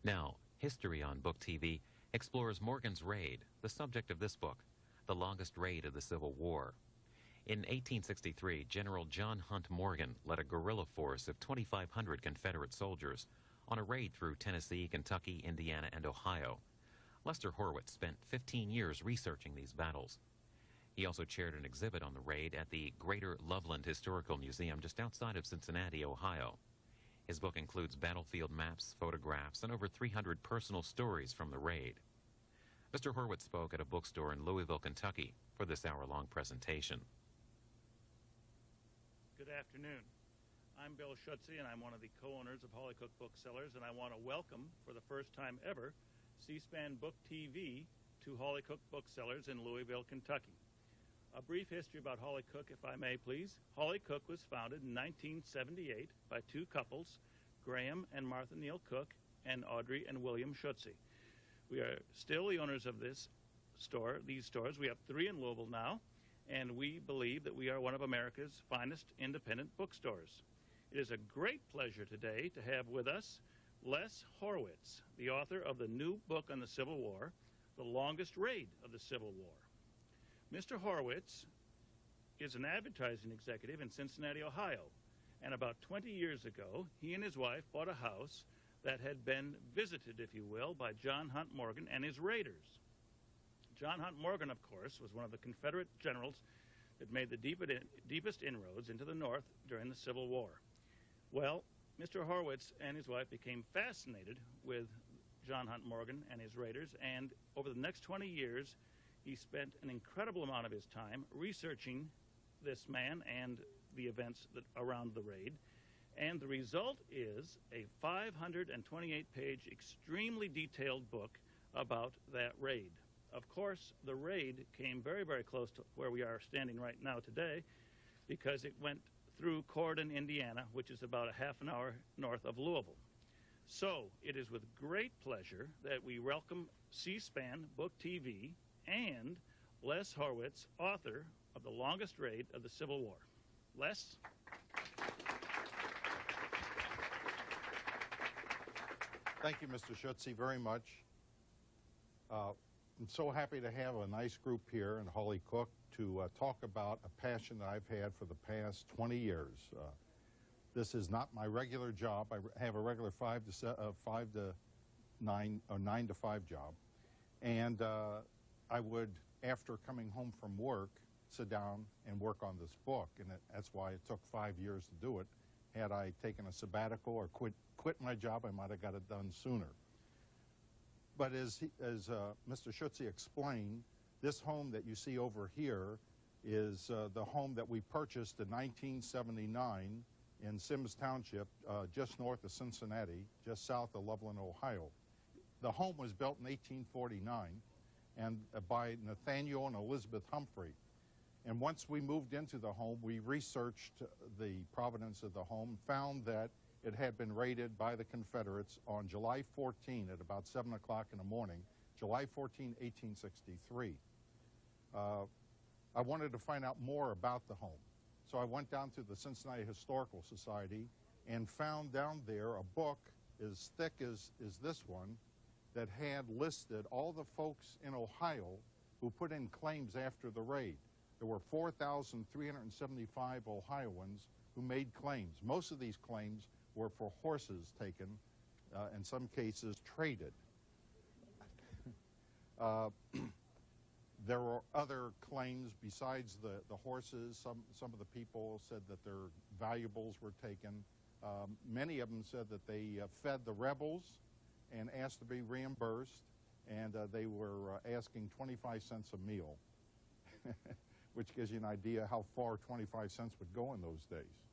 Now, History on Book TV explores Morgan's Raid, the subject of this book, the longest raid of the Civil War. In 1863, General John Hunt Morgan led a guerrilla force of 2,500 Confederate soldiers on a raid through Tennessee, Kentucky, Indiana, and Ohio. Lester Horwitz spent 15 years researching these battles. He also chaired an exhibit on the raid at the Greater Loveland Historical Museum just outside of Cincinnati, Ohio. His book includes battlefield maps, photographs, and over 300 personal stories from the raid. Mr. Horwitz spoke at a bookstore in Louisville, Kentucky for this hour-long presentation. Good afternoon. I'm Bill Schutze, and I'm one of the co-owners of Holly Cook Booksellers, and I want to welcome, for the first time ever, C-SPAN Book TV to Holly Cook Booksellers in Louisville, Kentucky. A brief history about Holly Cook, if I may, please. Holly Cook was founded in 1978 by two couples, Graham and Martha Neal Cook, and Audrey and William Schutze. We are still the owners of this store, these stores. We have 3 in Louisville now, and we believe that we are one of America's finest independent bookstores. It is a great pleasure today to have with us Les Horwitz, the author of the new book on the Civil War, The Longest Raid of the Civil War. Mr. Horwitz is an advertising executive in Cincinnati, Ohio, and about 20 years ago, he and his wife bought a house that had been visited, if you will, by John Hunt Morgan and his raiders. John Hunt Morgan, of course, was one of the Confederate generals that made the deepest inroads into the North during the Civil War. Well, Mr. Horwitz and his wife became fascinated with John Hunt Morgan and his raiders, and over the next 20 years, he spent an incredible amount of his time researching this man and the events around the raid. And the result is a 528-page, extremely detailed book about that raid. Of course, the raid came very, very close to where we are standing right now today, because it went through Corydon, Indiana, which is about a half an hour north of Louisville. So it is with great pleasure that we welcome C-SPAN Book TV and Les Horwitz, author of The Longest Raid of the Civil War. Les? Thank you, Mr. Schutze, very much. I'm so happy to have a nice group here in Holly Cook to talk about a passion that I've had for the past 20 years. This is not my regular job. I have a regular 9 to 5 job. And I would, after coming home from work, sit down and work on this book. And that's why it took 5 years to do it. Had I taken a sabbatical or quit my job, I might have got it done sooner. But as Mr. Schutze explained, this home that you see over here is the home that we purchased in 1979 in Sims Township, just north of Cincinnati, just south of Loveland, Ohio. The home was built in 1849 and by Nathaniel and Elizabeth Humphrey. And once we moved into the home, we researched the provenance of the home, found that it had been raided by the Confederates on July 14 at about 7 o'clock in the morning, July 14, 1863. I wanted to find out more about the home. So I went down to the Cincinnati Historical Society and found down there a book as thick as this one that had listed all the folks in Ohio who put in claims after the raid. There were 4,375 Ohioans who made claims. Most of these claims were for horses taken, in some cases traded. There were other claims besides the horses. Some of the people said that their valuables were taken. Many of them said that they fed the rebels and asked to be reimbursed, and they were asking 25 cents a meal, which gives you an idea how far 25 cents would go in those days.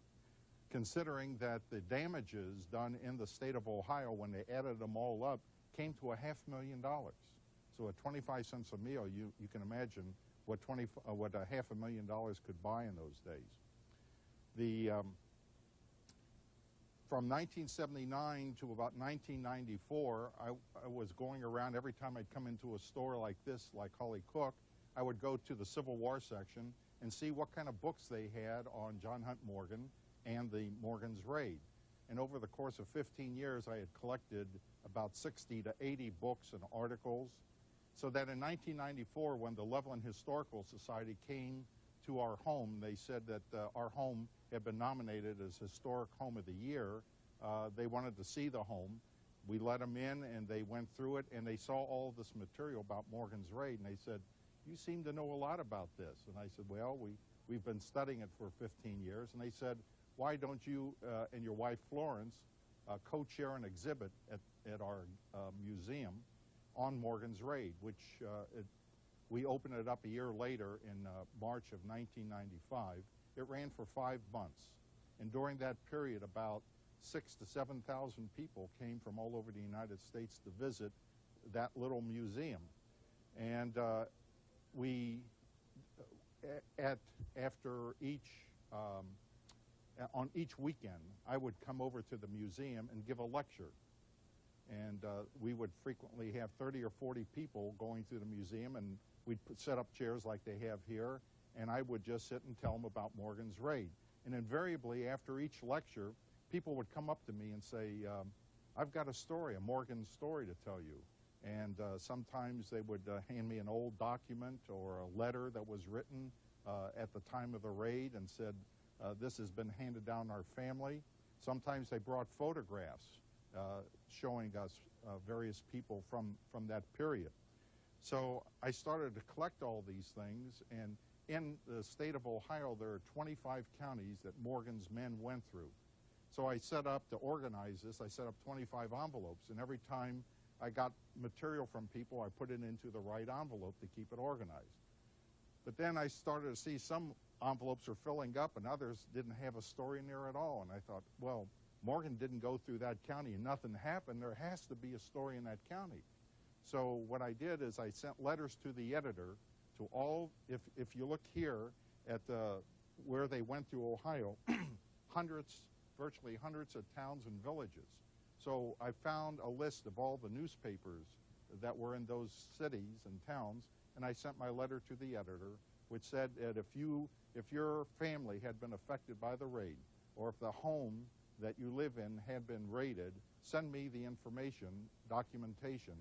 Considering that the damages done in the state of Ohio when they added them all up came to $500,000. So at 25 cents a meal, you can imagine what $500,000 could buy in those days. From 1979 to about 1994, I was going around. Every time I'd come into a store like this, like Holly Cook, I would go to the Civil War section and see what kind of books they had on John Hunt Morgan and the Morgan's Raid. And over the course of 15 years, I had collected about 60 to 80 books and articles. So that in 1994, when the Loveland Historical Society came to our home, they said that our home had been nominated as Historic Home of the Year. They wanted to see the home. We let them in, and they went through it, and they saw all this material about Morgan's Raid, and they said, "You seem to know a lot about this." And I said, "Well, we've been studying it for 15 years. And they said, "Why don't you and your wife Florence co-chair an exhibit at our museum on Morgan's Raid," which we opened it up a year later in March of 1995. It ran for 5 months. And during that period, about 6,000 to 7,000 people came from all over the United States to visit that little museum. And on each weekend, I would come over to the museum and give a lecture. And we would frequently have 30 or 40 people going through the museum, and we'd set up chairs like they have here, and I would just sit and tell them about Morgan's Raid. And invariably, after each lecture, people would come up to me and say, "I've got a story, a Morgan story to tell you." And sometimes they would hand me an old document or a letter that was written at the time of the raid and said, "This has been handed down our family." Sometimes they brought photographs showing us various people from that period. So I started to collect all these things, and in the state of Ohio, there are 25 counties that Morgan's men went through. So I set up to organize this. I set up 25 envelopes, and every time I got material from people, I put it into the right envelope to keep it organized. But then I started to see some envelopes are filling up and others didn't have a story in there at all. And I thought, well, Morgan didn't go through that county and nothing happened. There has to be a story in that county. So what I did is I sent letters to the editor to all, if you look here at where they went through Ohio, virtually hundreds of towns and villages. So I found a list of all the newspapers that were in those cities and towns, and I sent my letter to the editor, which said that if your family had been affected by the raid, or if the home that you live in had been raided, send me the information, documentation.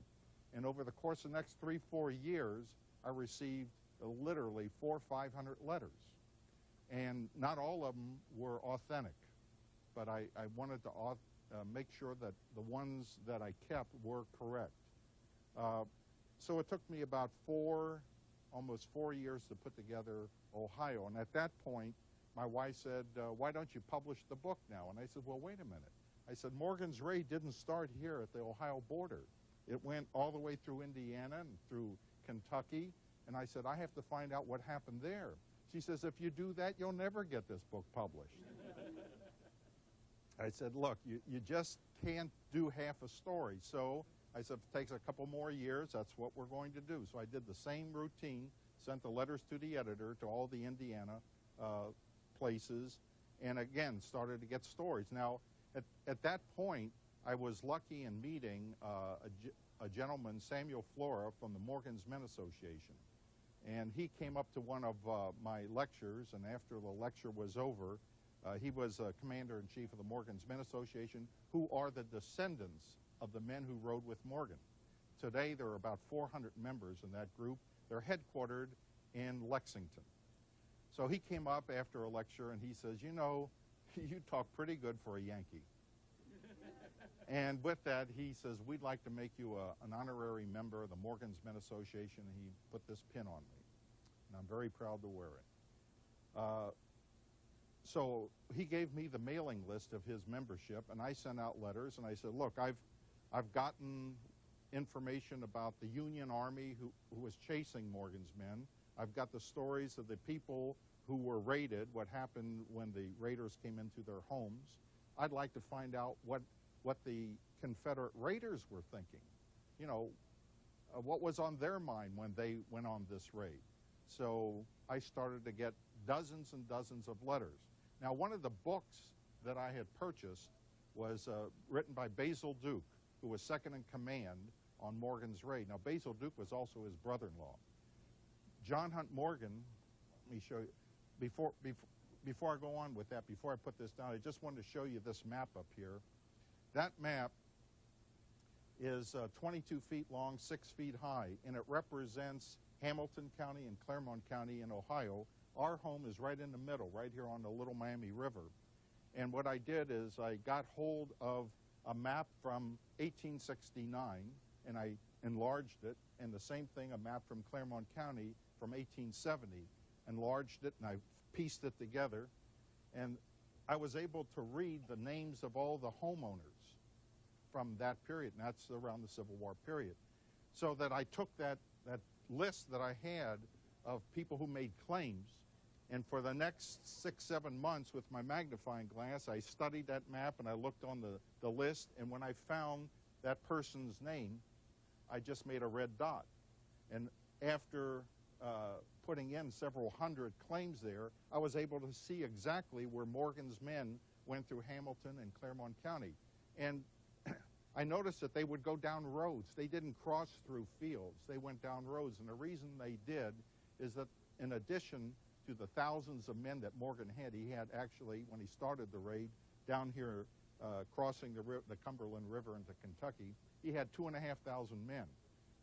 And over the course of the next 3-4 years, I received literally 400 or 500 letters. And not all of them were authentic, but I wanted to make sure that the ones that I kept were correct. So it took me about almost 4 years to put together Ohio. And at that point, my wife said, "Why don't you publish the book now?" And I said, "Well, wait a minute." I said, "Morgan's Raid didn't start here at the Ohio border. It went all the way through Indiana and through Kentucky." And I said, "I have to find out what happened there." She says, "If you do that, you'll never get this book published." I said, "Look, you just can't do half a story." So I said, "If it takes a couple more years, that's what we're going to do." So I did the same routine, sent the letters to the editor, to all the Indiana places, and again, started to get stories. Now, at that point, I was lucky in meeting a gentleman, Samuel Flora, from the Morgan's Men Association. And he came up to one of my lectures, and after the lecture was over, he was commander-in-chief of the Morgan's Men Association, who are the descendants of the men who rode with Morgan. Today, there are about 400 members in that group. They're headquartered in Lexington. So he came up after a lecture, and he says, "You know, you talk pretty good for a Yankee." And with that, he says, "We'd like to make you an honorary member of the Morgan's Men Association." And he put this pin on me, and I'm very proud to wear it. So he gave me the mailing list of his membership, and I sent out letters, and I said, "Look, I've gotten information about the Union Army who was chasing Morgan's men. I've got the stories of the people who were raided, what happened when the raiders came into their homes. I'd like to find out what the Confederate raiders were thinking. You know, what was on their mind when they went on this raid." So I started to get dozens and dozens of letters. Now, one of the books that I had purchased was written by Basil Duke, who was second in command on Morgan's raid. Now, Basil Duke was also his brother-in-law. John Hunt Morgan, let me show you, before I go on with that, before I put this down, I just wanted to show you this map up here. That map is 22 feet long, 6 feet high, and it represents Hamilton County and Claremont County in Ohio. Our home is right in the middle, right here on the Little Miami River. And what I did is I got hold of a map from 1869, and I enlarged it, and the same thing, a map from Claremont County from 1870, enlarged it, and I pieced it together, and I was able to read the names of all the homeowners from that period, and that's around the Civil War period. So that I took that list that I had of people who made claims, and for the next 6-7 months with my magnifying glass, I studied that map and I looked on the list, and when I found that person's name, I just made a red dot. And after putting in several hundred claims there, I was able to see exactly where Morgan's men went through Hamilton and Claremont County. And I noticed that they would go down roads. They didn't cross through fields. They went down roads. And the reason they did is that in addition to the thousands of men that Morgan had, he had actually, when he started the raid, down here crossing the Cumberland River into Kentucky, he had 2,500 men.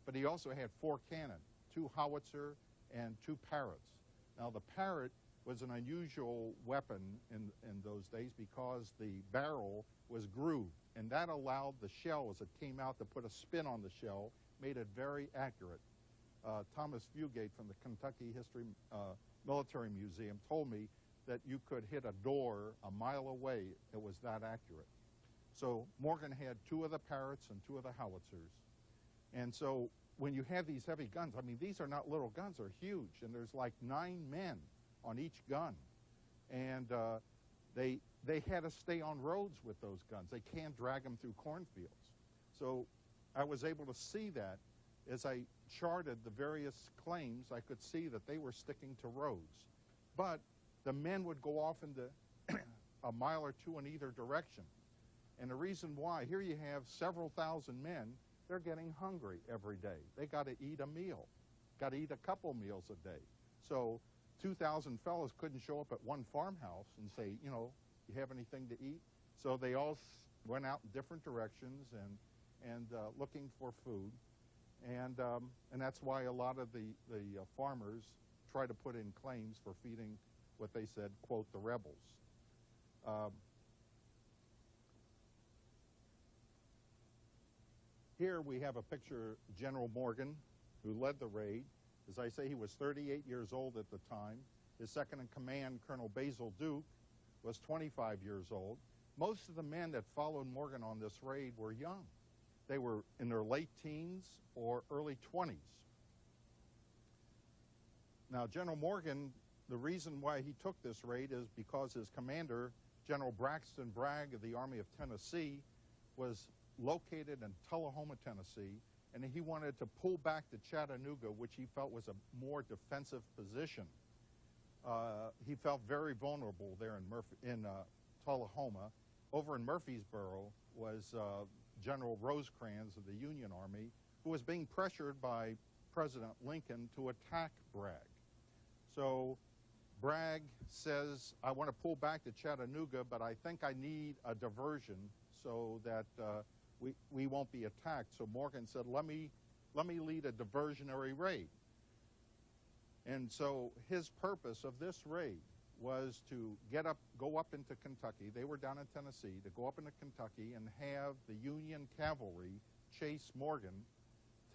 But he also had 4 cannon, 2 howitzer, and 2 parrots. Now the parrot was an unusual weapon in those days because the barrel was grooved, and that allowed the shell, as it came out, to put a spin on the shell, made it very accurate. Thomas Fugate from the Kentucky History Military Museum told me that you could hit a door a mile away. It was that accurate. So Morgan had 2 of the parrots and 2 of the howitzers. And so when you have these heavy guns, I mean, these are not little guns, they're huge, and there's like 9 men on each gun. And they had to stay on roads with those guns. They can't drag them through cornfields. So I was able to see that. As I charted the various claims, I could see that they were sticking to roads. But the men would go off into a mile or 2 in either direction. And the reason why, here you have several thousand men, they're getting hungry every day. They got to eat a meal, got to eat a couple meals a day. So 2,000 fellows couldn't show up at one farmhouse and say, you know, you have anything to eat? So they all went out in different directions and looking for food. And that's why a lot of the farmers try to put in claims for feeding what they said, quote, the rebels. Here we have a picture of General Morgan, who led the raid. As I say, he was 38 years old at the time. His second-in-command, Colonel Basil Duke, was 25 years old. Most of the men that followed Morgan on this raid were young. They were in their late teens or early 20s. Now, General Morgan, the reason why he took this raid is because his commander, General Braxton Bragg of the Army of Tennessee, was located in Tullahoma, Tennessee, and he wanted to pull back to Chattanooga, which he felt was a more defensive position. He felt very vulnerable there in Tullahoma. Over in Murfreesboro was General Rosecrans of the Union Army, who was being pressured by President Lincoln to attack Bragg. So Bragg says, I want to pull back to Chattanooga, but I think I need a diversion so that we won't be attacked. So Morgan said, let me lead a diversionary raid. And so his purpose of this raid was to go up into Kentucky. They were down in Tennessee, to go up into Kentucky and have the Union cavalry chase Morgan,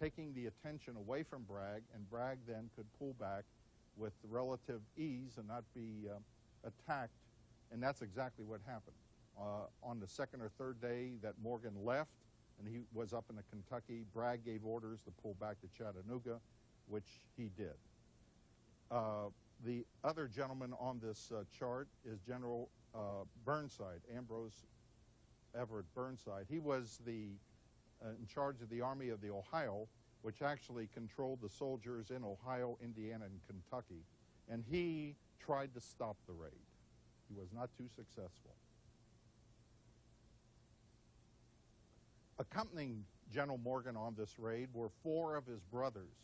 taking the attention away from Bragg, and Bragg then could pull back with relative ease and not be attacked. And that's exactly what happened. On the 2nd or 3rd day that Morgan left, and he was up in Kentucky, Bragg gave orders to pull back to Chattanooga, which he did. The other gentleman on this chart is General Burnside, Ambrose Everett Burnside. He was in charge of the Army of the Ohio, which actually controlled the soldiers in Ohio, Indiana, and Kentucky. And he tried to stop the raid. He was not too successful. Accompanying General Morgan on this raid were 4 of his brothers: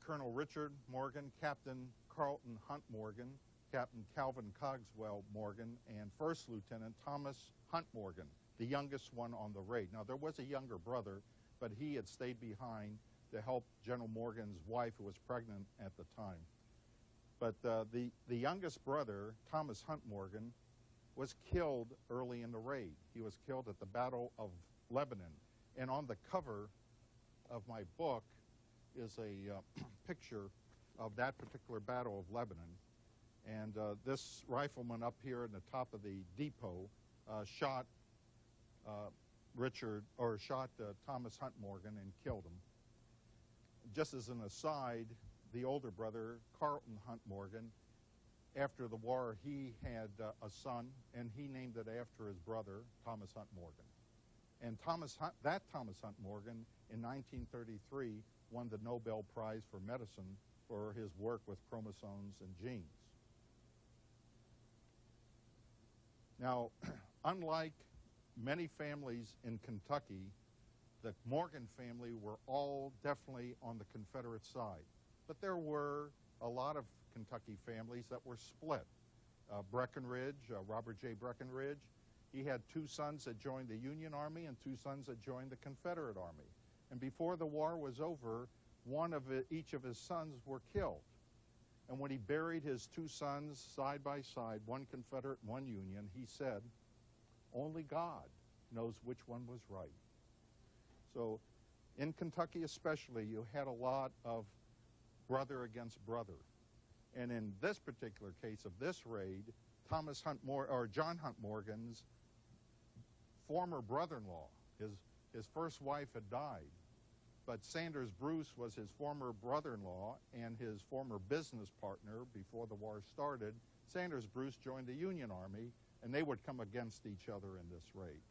Colonel Richard Morgan, Captain Carlton Hunt Morgan, Captain Calvin Cogswell Morgan, and First Lieutenant Thomas Hunt Morgan, the youngest one on the raid. Now, there was a younger brother, but he had stayed behind to help General Morgan's wife, who was pregnant at the time. But the youngest brother, Thomas Hunt Morgan, was killed early in the raid. He was killed at the Battle of Lebanon. And on the cover of my book is a picture of that particular Battle of Lebanon. And this rifleman up here in the top of the depot shot Thomas Hunt Morgan and killed him. Just as an aside, the older brother, Carlton Hunt Morgan, after the war, he had a son, and he named it after his brother, Thomas Hunt Morgan. And Thomas Hunt Morgan, in 1933, won the Nobel Prize for Medicine for his work with chromosomes and genes. Now, unlike many families in Kentucky, the Morgan family were all definitely on the Confederate side. But there were a lot of Kentucky families that were split. Breckinridge, Robert J. Breckinridge, he had two sons that joined the Union Army and two sons that joined the Confederate Army. And before the war was over, each of his sons were killed. And when he buried his two sons side by side, one Confederate and one Union, he said, "Only God knows which one was right." So in Kentucky especially, you had a lot of brother against brother. And in this particular case of this raid, John Hunt Morgan's former brother-in-law, his first wife had died, but Sanders Bruce was his former brother-in-law and his former business partner before the war started. Sanders Bruce joined the Union Army, and they would come against each other in this raid.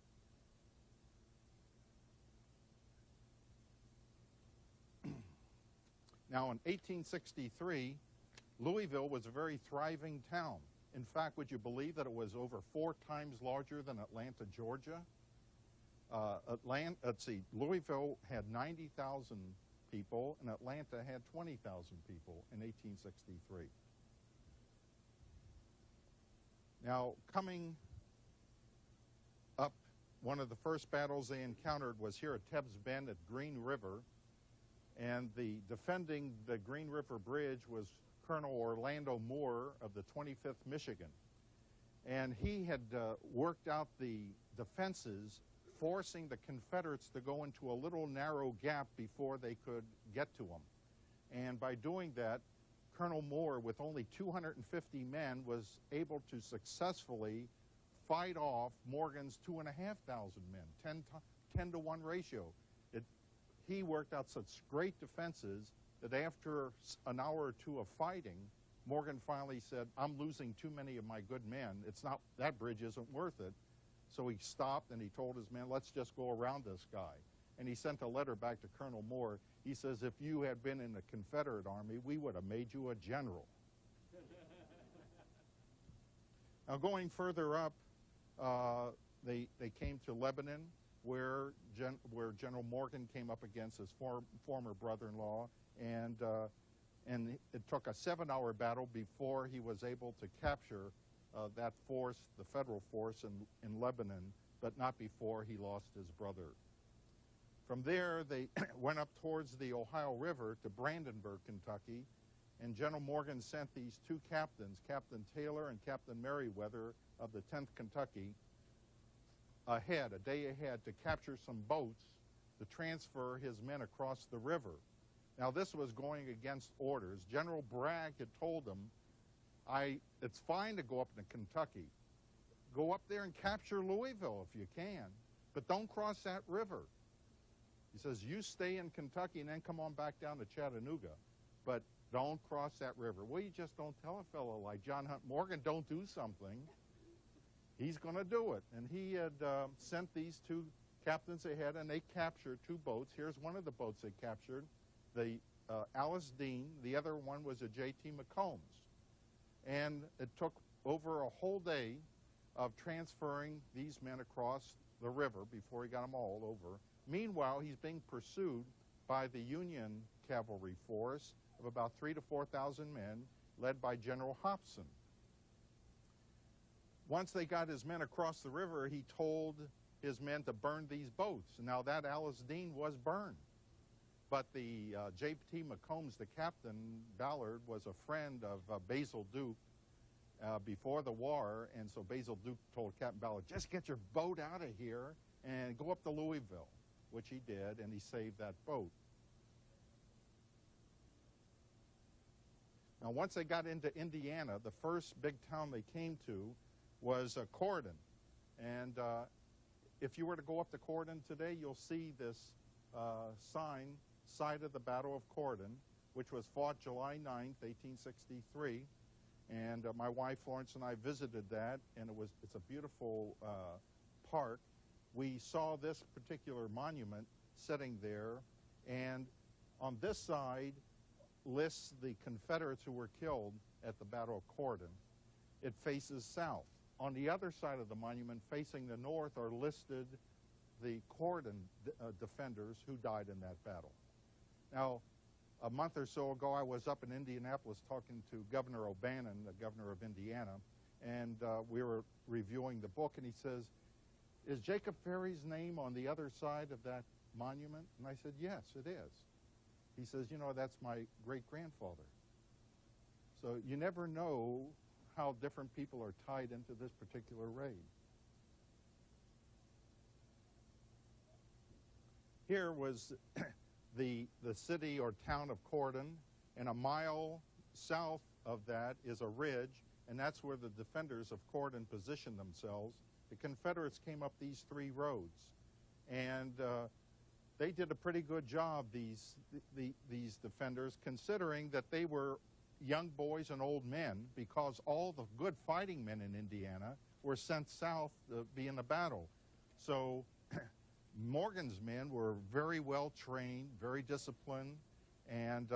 Now, in 1863, Louisville was a very thriving town. In fact, would you believe that it was over 4 times larger than Atlanta, Georgia? Louisville had 90,000 people, and Atlanta had 20,000 people in 1863. Now, coming up, one of the first battles they encountered was here at Tebbs Bend at Green River, and defending the Green River Bridge was Colonel Orlando Moore of the 25th Michigan. And he had worked out the defenses, forcing the Confederates to go into a little narrow gap before they could get to them. And by doing that, Colonel Moore, with only 250 men, was able to successfully fight off Morgan's 2,500 men, 10-to-1 ratio. He worked out such great defenses that after an hour or two of fighting, Morgan finally said, "I'm losing too many of my good men. That bridge isn't worth it." So he stopped and he told his men, "Let's just go around this guy." And he sent a letter back to Colonel Moore. He says, "If you had been in the Confederate Army, we would have made you a general." Now, going further up, they came to Lebanon, where General Morgan came up against his former brother-in-law, and it took a 7-hour battle before he was able to capture that force, the federal force in Lebanon, but not before he lost his brother. From there, they went up towards the Ohio River to Brandenburg, Kentucky, and General Morgan sent these two captains, Captain Taylor and Captain Merriweather of the 10th Kentucky, a day ahead, to capture some boats to transfer his men across the river. Now, this was going against orders. General Bragg had told them, it's fine to go up to Kentucky. Go up there and capture Louisville if you can, but don't cross that river. He says, you stay in Kentucky and then come on back down to Chattanooga, but don't cross that river. Well, you just don't tell a fellow like John Hunt Morgan, don't do something. He's going to do it. And he had sent these two captains ahead, and they captured 2 boats. Here's one of the boats they captured, the Alice Dean. The other one was a J.T. McCombs. And it took over a whole day of transferring these men across the river before he got them all over. Meanwhile, he's being pursued by the Union cavalry force of about 3,000 to 4,000 men, led by General Hobson. once they got his men across the river, he told his men to burn these boats. Now that Alice Dean was burned. But the J.T. McCombs, the captain, Ballard, was a friend of Basil Duke before the war, and so Basil Duke told Captain Ballard, just get your boat out of here and go up to Louisville, which he did, and he saved that boat. Now, once they got into Indiana, the first big town they came to was Corydon. And if you were to go up to Corydon today, you'll see this sign, Site of the Battle of Corydon, which was fought July 9th, 1863. And my wife Florence and I visited that, and it's a beautiful park. We saw this particular monument sitting there, and on this side lists the Confederates who were killed at the Battle of Corydon. It faces south. On the other side of the monument, facing the north, are listed the Corydon defenders who died in that battle. Now, a month or so ago, I was up in Indianapolis talking to Governor O'Bannon, the governor of Indiana, and we were reviewing the book, and he says, is Jacob Ferry's name on the other side of that monument? And I said, yes, it is. He says, you know, that's my great-grandfather. So you never know how different people are tied into this particular raid. Here was the city or town of Corydon, and a mile south of that is a ridge, and that's where the defenders of Corydon positioned themselves. The Confederates came up these three roads, and they did a pretty good job, these defenders, considering that they were young boys and old men, because all the good fighting men in Indiana were sent south to be in the battle. So Morgan's men were very well trained, very disciplined, and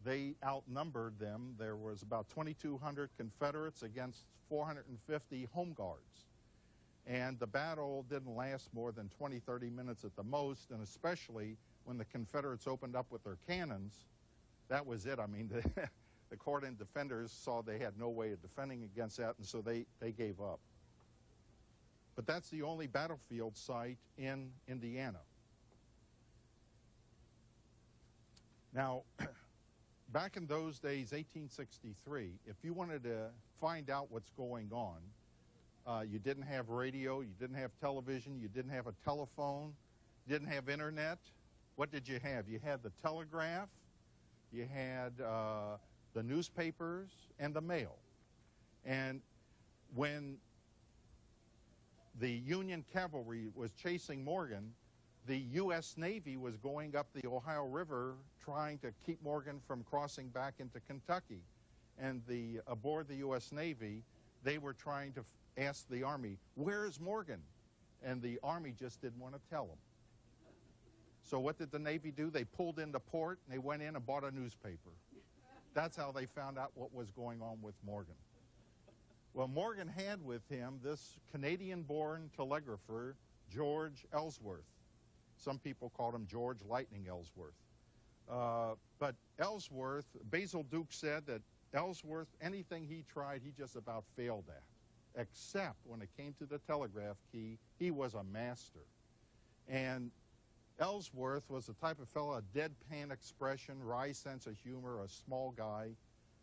they outnumbered them. There was about 2,200 Confederates against 450 Home Guards. And the battle didn't last more than 20, 30 minutes at the most, and especially when the Confederates opened up with their cannons, that was it. I mean, the Corydon defenders saw they had no way of defending against that, and so they gave up. But that's the only battlefield site in Indiana. Now, back in those days, 1863, if you wanted to find out what's going on, you didn't have radio, you didn't have television, you didn't have a telephone, you didn't have internet. What did you have? You had the telegraph, you had the newspapers, and the mail. And when the Union cavalry was chasing Morgan, the U.S. Navy was going up the Ohio River trying to keep Morgan from crossing back into Kentucky. And aboard the U.S. Navy, they were trying to ask the Army, where's Morgan? And the Army just didn't want to tell them. So what did the Navy do? They pulled into port, and they went in and bought a newspaper. That's how they found out what was going on with Morgan. Well, Morgan had with him this Canadian-born telegrapher, George Ellsworth. Some people called him George Lightning Ellsworth. But Ellsworth, Basil Duke said that Ellsworth, anything he tried, he just about failed at. Except when it came to the telegraph key, he was a master. And Ellsworth was the type of fellow, a deadpan expression, wry sense of humor, a small guy,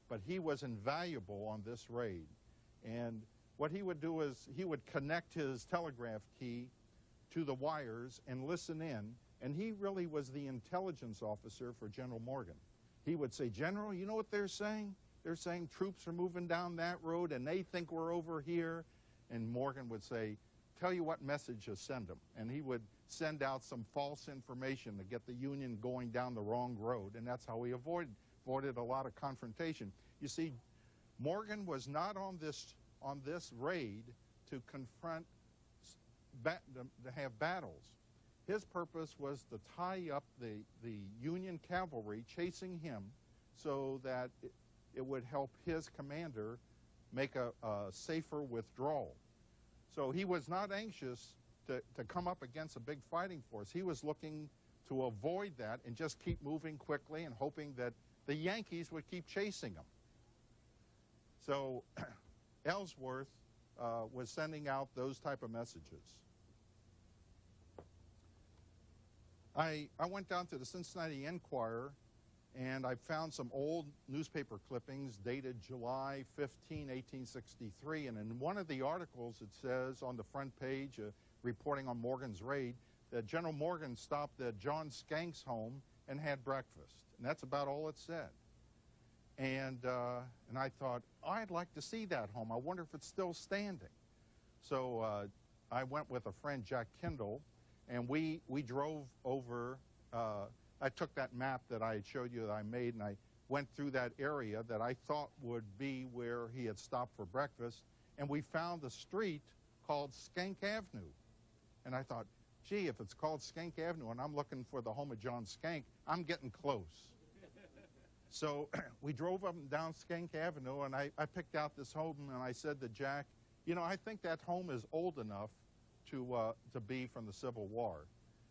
but he was invaluable on this raid. And what he would do is he would connect his telegraph key to the wires and listen in, and he really was the intelligence officer for General Morgan. He would say, General, you know what they're saying? They're saying troops are moving down that road and they think we're over here. And Morgan would say, tell you what message to send them. And he would send out some false information to get the Union going down the wrong road, and that's how he avoided a lot of confrontation. You see, Morgan was not on this raid to confront, to have battles. His purpose was to tie up the Union cavalry chasing him so that it would help his commander make a safer withdrawal. So he was not anxious to come up against a big fighting force. He was looking to avoid that and just keep moving quickly and hoping that the Yankees would keep chasing him. So Ellsworth was sending out those type of messages. I went down to the Cincinnati Enquirer, and I found some old newspaper clippings dated July 15, 1863, and in one of the articles it says on the front page, reporting on Morgan's raid, that General Morgan stopped at John Skank's home and had breakfast. And that's about all it said. And I thought, oh, I'd like to see that home. I wonder if it's still standing. So I went with a friend, Jack Kindle, and we drove over. I took that map that I had showed you that I made, and I went through that area that I thought would be where he had stopped for breakfast, and we found a street called Skank Avenue. And I thought, gee, if it's called Skank Avenue and I'm looking for the home of John Skank, I'm getting close. So we drove up and down Skank Avenue, and I picked out this home, and I said to Jack, you know, I think that home is old enough to be from the Civil War.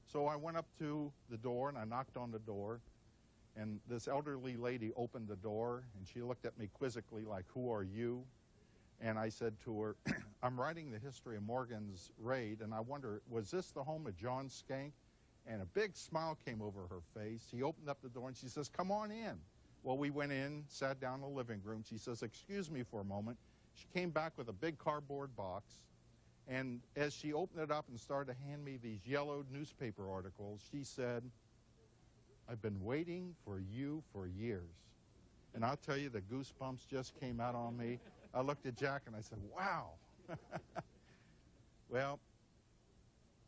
So I went up to the door, and I knocked on the door, and this elderly lady opened the door, and she looked at me quizzically like, who are you? And I said to her, I'm writing the history of Morgan's raid, and I wonder, was this the home of John Skank? And a big smile came over her face. She opened up the door, and she says, come on in. Well, we went in, sat down in the living room. She says, excuse me for a moment. She came back with a big cardboard box, and as she opened it up and started to hand me these yellowed newspaper articles, she said, I've been waiting for you for years. And I'll tell you, the goosebumps just came out on me. I looked at Jack and I said, wow. Well,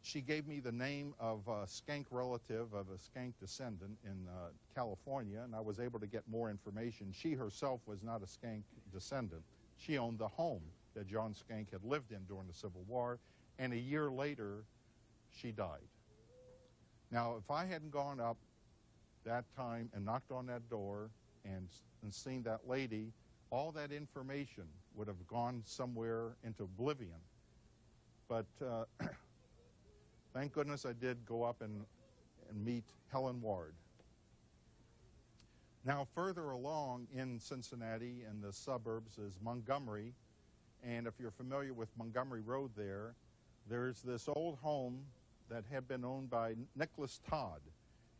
she gave me the name of a Skank relative of a Skank descendant in California, and I was able to get more information. She herself was not a Skank descendant. She owned the home that John Skank had lived in during the Civil War, and a year later, she died. Now, if I hadn't gone up that time and knocked on that door and seen that lady, all that information would have gone somewhere into oblivion. But thank goodness I did go up and meet Helen Ward. Now, further along in Cincinnati and the suburbs is Montgomery. And if you're familiar with Montgomery Road there's this old home that had been owned by Nicholas Todd.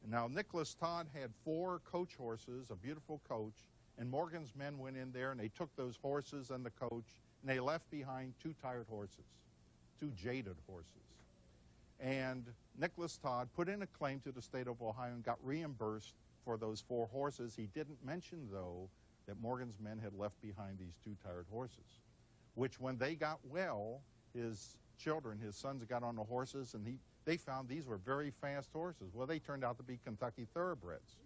And now, Nicholas Todd had 4 coach horses, a beautiful coach, and Morgan's men went in there and they took those horses and the coach, and they left behind 2 tired horses, 2 jaded horses. And Nicholas Todd put in a claim to the state of Ohio and got reimbursed for those 4 horses. He didn't mention, though, that Morgan's men had left behind these 2 tired horses, which when they got well, his children, his sons, got on the horses, and they found these were very fast horses. Well, they turned out to be Kentucky thoroughbreds.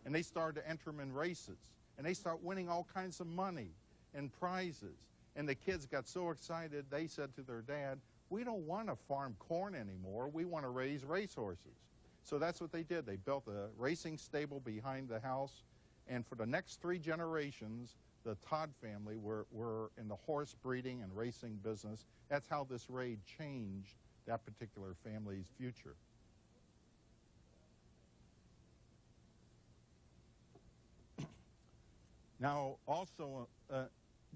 And they started to enter them in races, and they start winning all kinds of money and prizes. And the kids got so excited, they said to their dad, we don't want to farm corn anymore, we want to raise racehorses. So that's what they did. They built a racing stable behind the house, and for the next 3 generations, the Todd family were in the horse breeding and racing business. That's how this raid changed that particular family's future. Now, also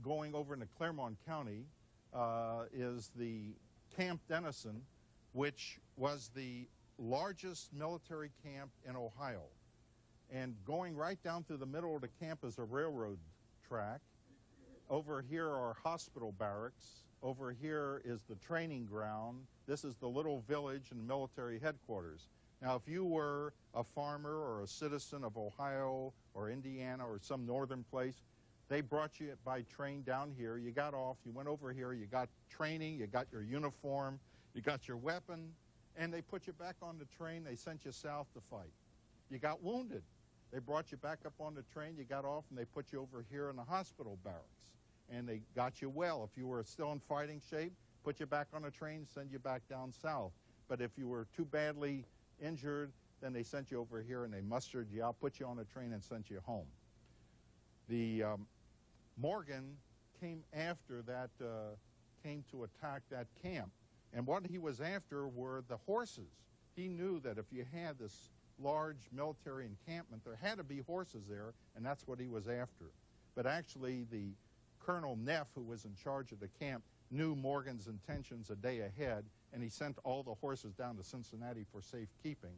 going over into Clermont County is the Camp Dennison, which was the largest military camp in Ohio. And going right down through the middle of the camp is a railroad track. Over here are hospital barracks. Over here is the training ground. This is the little village and military headquarters. Now, if you were a farmer or a citizen of Ohio or Indiana or some northern place, they brought you by train down here. You got off, you went over here, you got training, you got your uniform, you got your weapon, and they put you back on the train. They sent you south to fight. You got wounded. They brought you back up on the train, you got off, and they put you over here in the hospital barracks. And they got you well. If you were still in fighting shape, put you back on a train, send you back down south. But if you were too badly injured, then they sent you over here and they mustered you out, put you on a train, and sent you home. The Morgan came after that, came to attack that camp. And what he was after were the horses. He knew that if you had this large military encampment, there had to be horses there, and that's what he was after. But actually, the Colonel Neff, who was in charge of the camp, knew Morgan's intentions a day ahead, and he sent all the horses down to Cincinnati for safekeeping.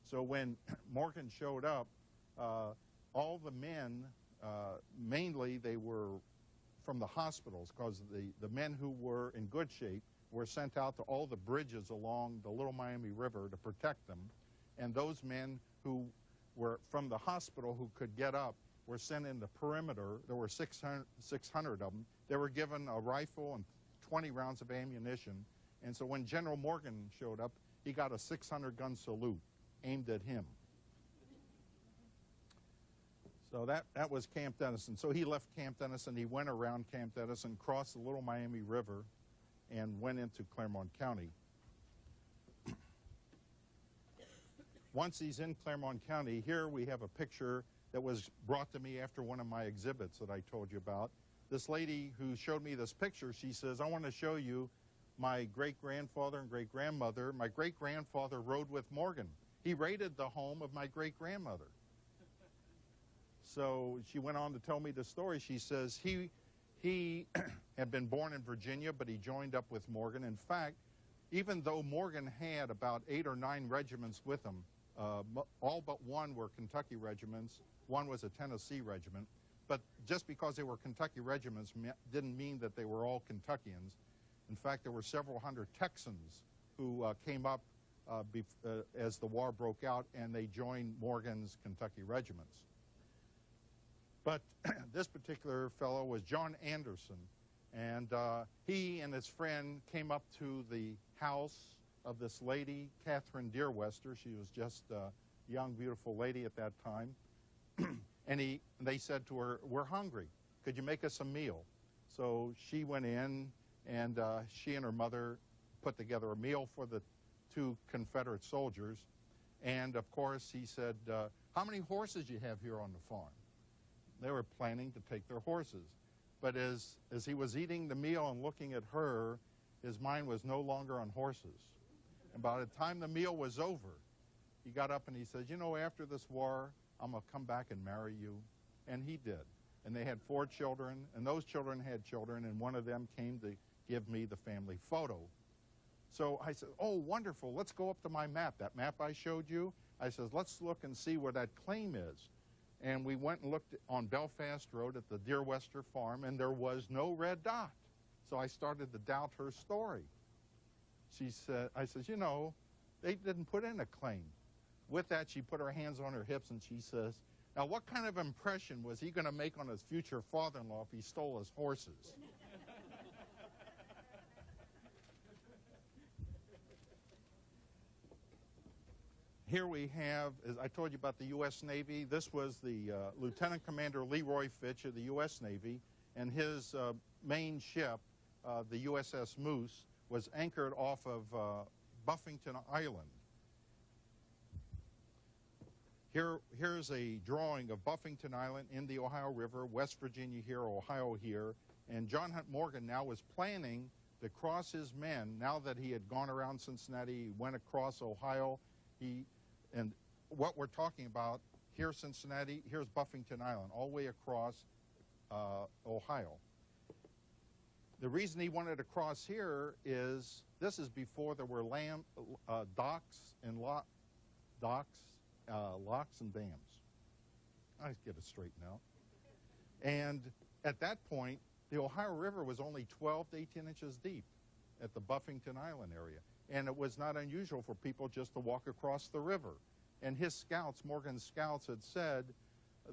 So when Morgan showed up, all the men, mainly they were from the hospitals, because the men who were in good shape were sent out to all the bridges along the Little Miami River to protect them. And those men who were from the hospital who could get up were sent in the perimeter. There were 600 of them. They were given a rifle and 20 rounds of ammunition. And so when General Morgan showed up, he got a 600-gun salute aimed at him. So that was Camp Dennison. So he left Camp Dennison. He went around Camp Dennison, crossed the Little Miami River, and went into Clermont County. Once he's in Clermont County, here we have a picture that was brought to me after one of my exhibits that I told you about. This lady who showed me this picture, she says, I want to show you my great-grandfather and great-grandmother. My great-grandfather rode with Morgan. He raided the home of my great-grandmother. So she went on to tell me the story. She says he had been born in Virginia, but he joined up with Morgan. In fact, even though Morgan had about 8 or 9 regiments with him, all but one were Kentucky regiments. One was a Tennessee regiment. But just because they were Kentucky regiments didn't mean that they were all Kentuckians. In fact, there were several hundred Texans who came up as the war broke out, and they joined Morgan's Kentucky regiments. But this particular fellow was John Anderson, and he and his friend came up to the house of this lady, Catherine Deerwester. She was just a young, beautiful lady at that time. And they said to her, we're hungry. Could you make us a meal? So she went in, and she and her mother put together a meal for the 2 Confederate soldiers. And, of course, he said, how many horses do you have here on the farm? They were planning to take their horses. But as he was eating the meal and looking at her, his mind was no longer on horses. And by the time the meal was over, he got up and he said, you know, after this war, I'm going to come back and marry you. And he did. And they had 4 children, and those children had children, and one of them came to give me the family photo. So I said, oh, wonderful, let's go up to my map, that map I showed you. I said, let's look and see where that claim is. And we went and looked on Belfast Road at the Deerwester farm, and there was no red dot. So I started to doubt her story. She said, I said, you know, they didn't put in a claim. With that, she put her hands on her hips, and she says, now what kind of impression was he going to make on his future father-in-law if he stole his horses? Here we have, as I told you about the U.S. Navy, this was the Lieutenant Commander Leroy Fitch of the U.S. Navy, and his main ship, the USS Moose, was anchored off of Buffington Island. Here's a drawing of Buffington Island in the Ohio River, West Virginia here, Ohio here, and John Hunt Morgan now was planning to cross his men. Now that he had gone around Cincinnati, he went across Ohio. And what we're talking about, here's Cincinnati, here's Buffington Island, all the way across Ohio. The reason he wanted to cross here is, this is before there were locks and dams. I get it straightened out. And at that point, the Ohio River was only 12 to 18 inches deep at the Buffington Island area. And it was not unusual for people just to walk across the river. And his scouts, Morgan's scouts, had said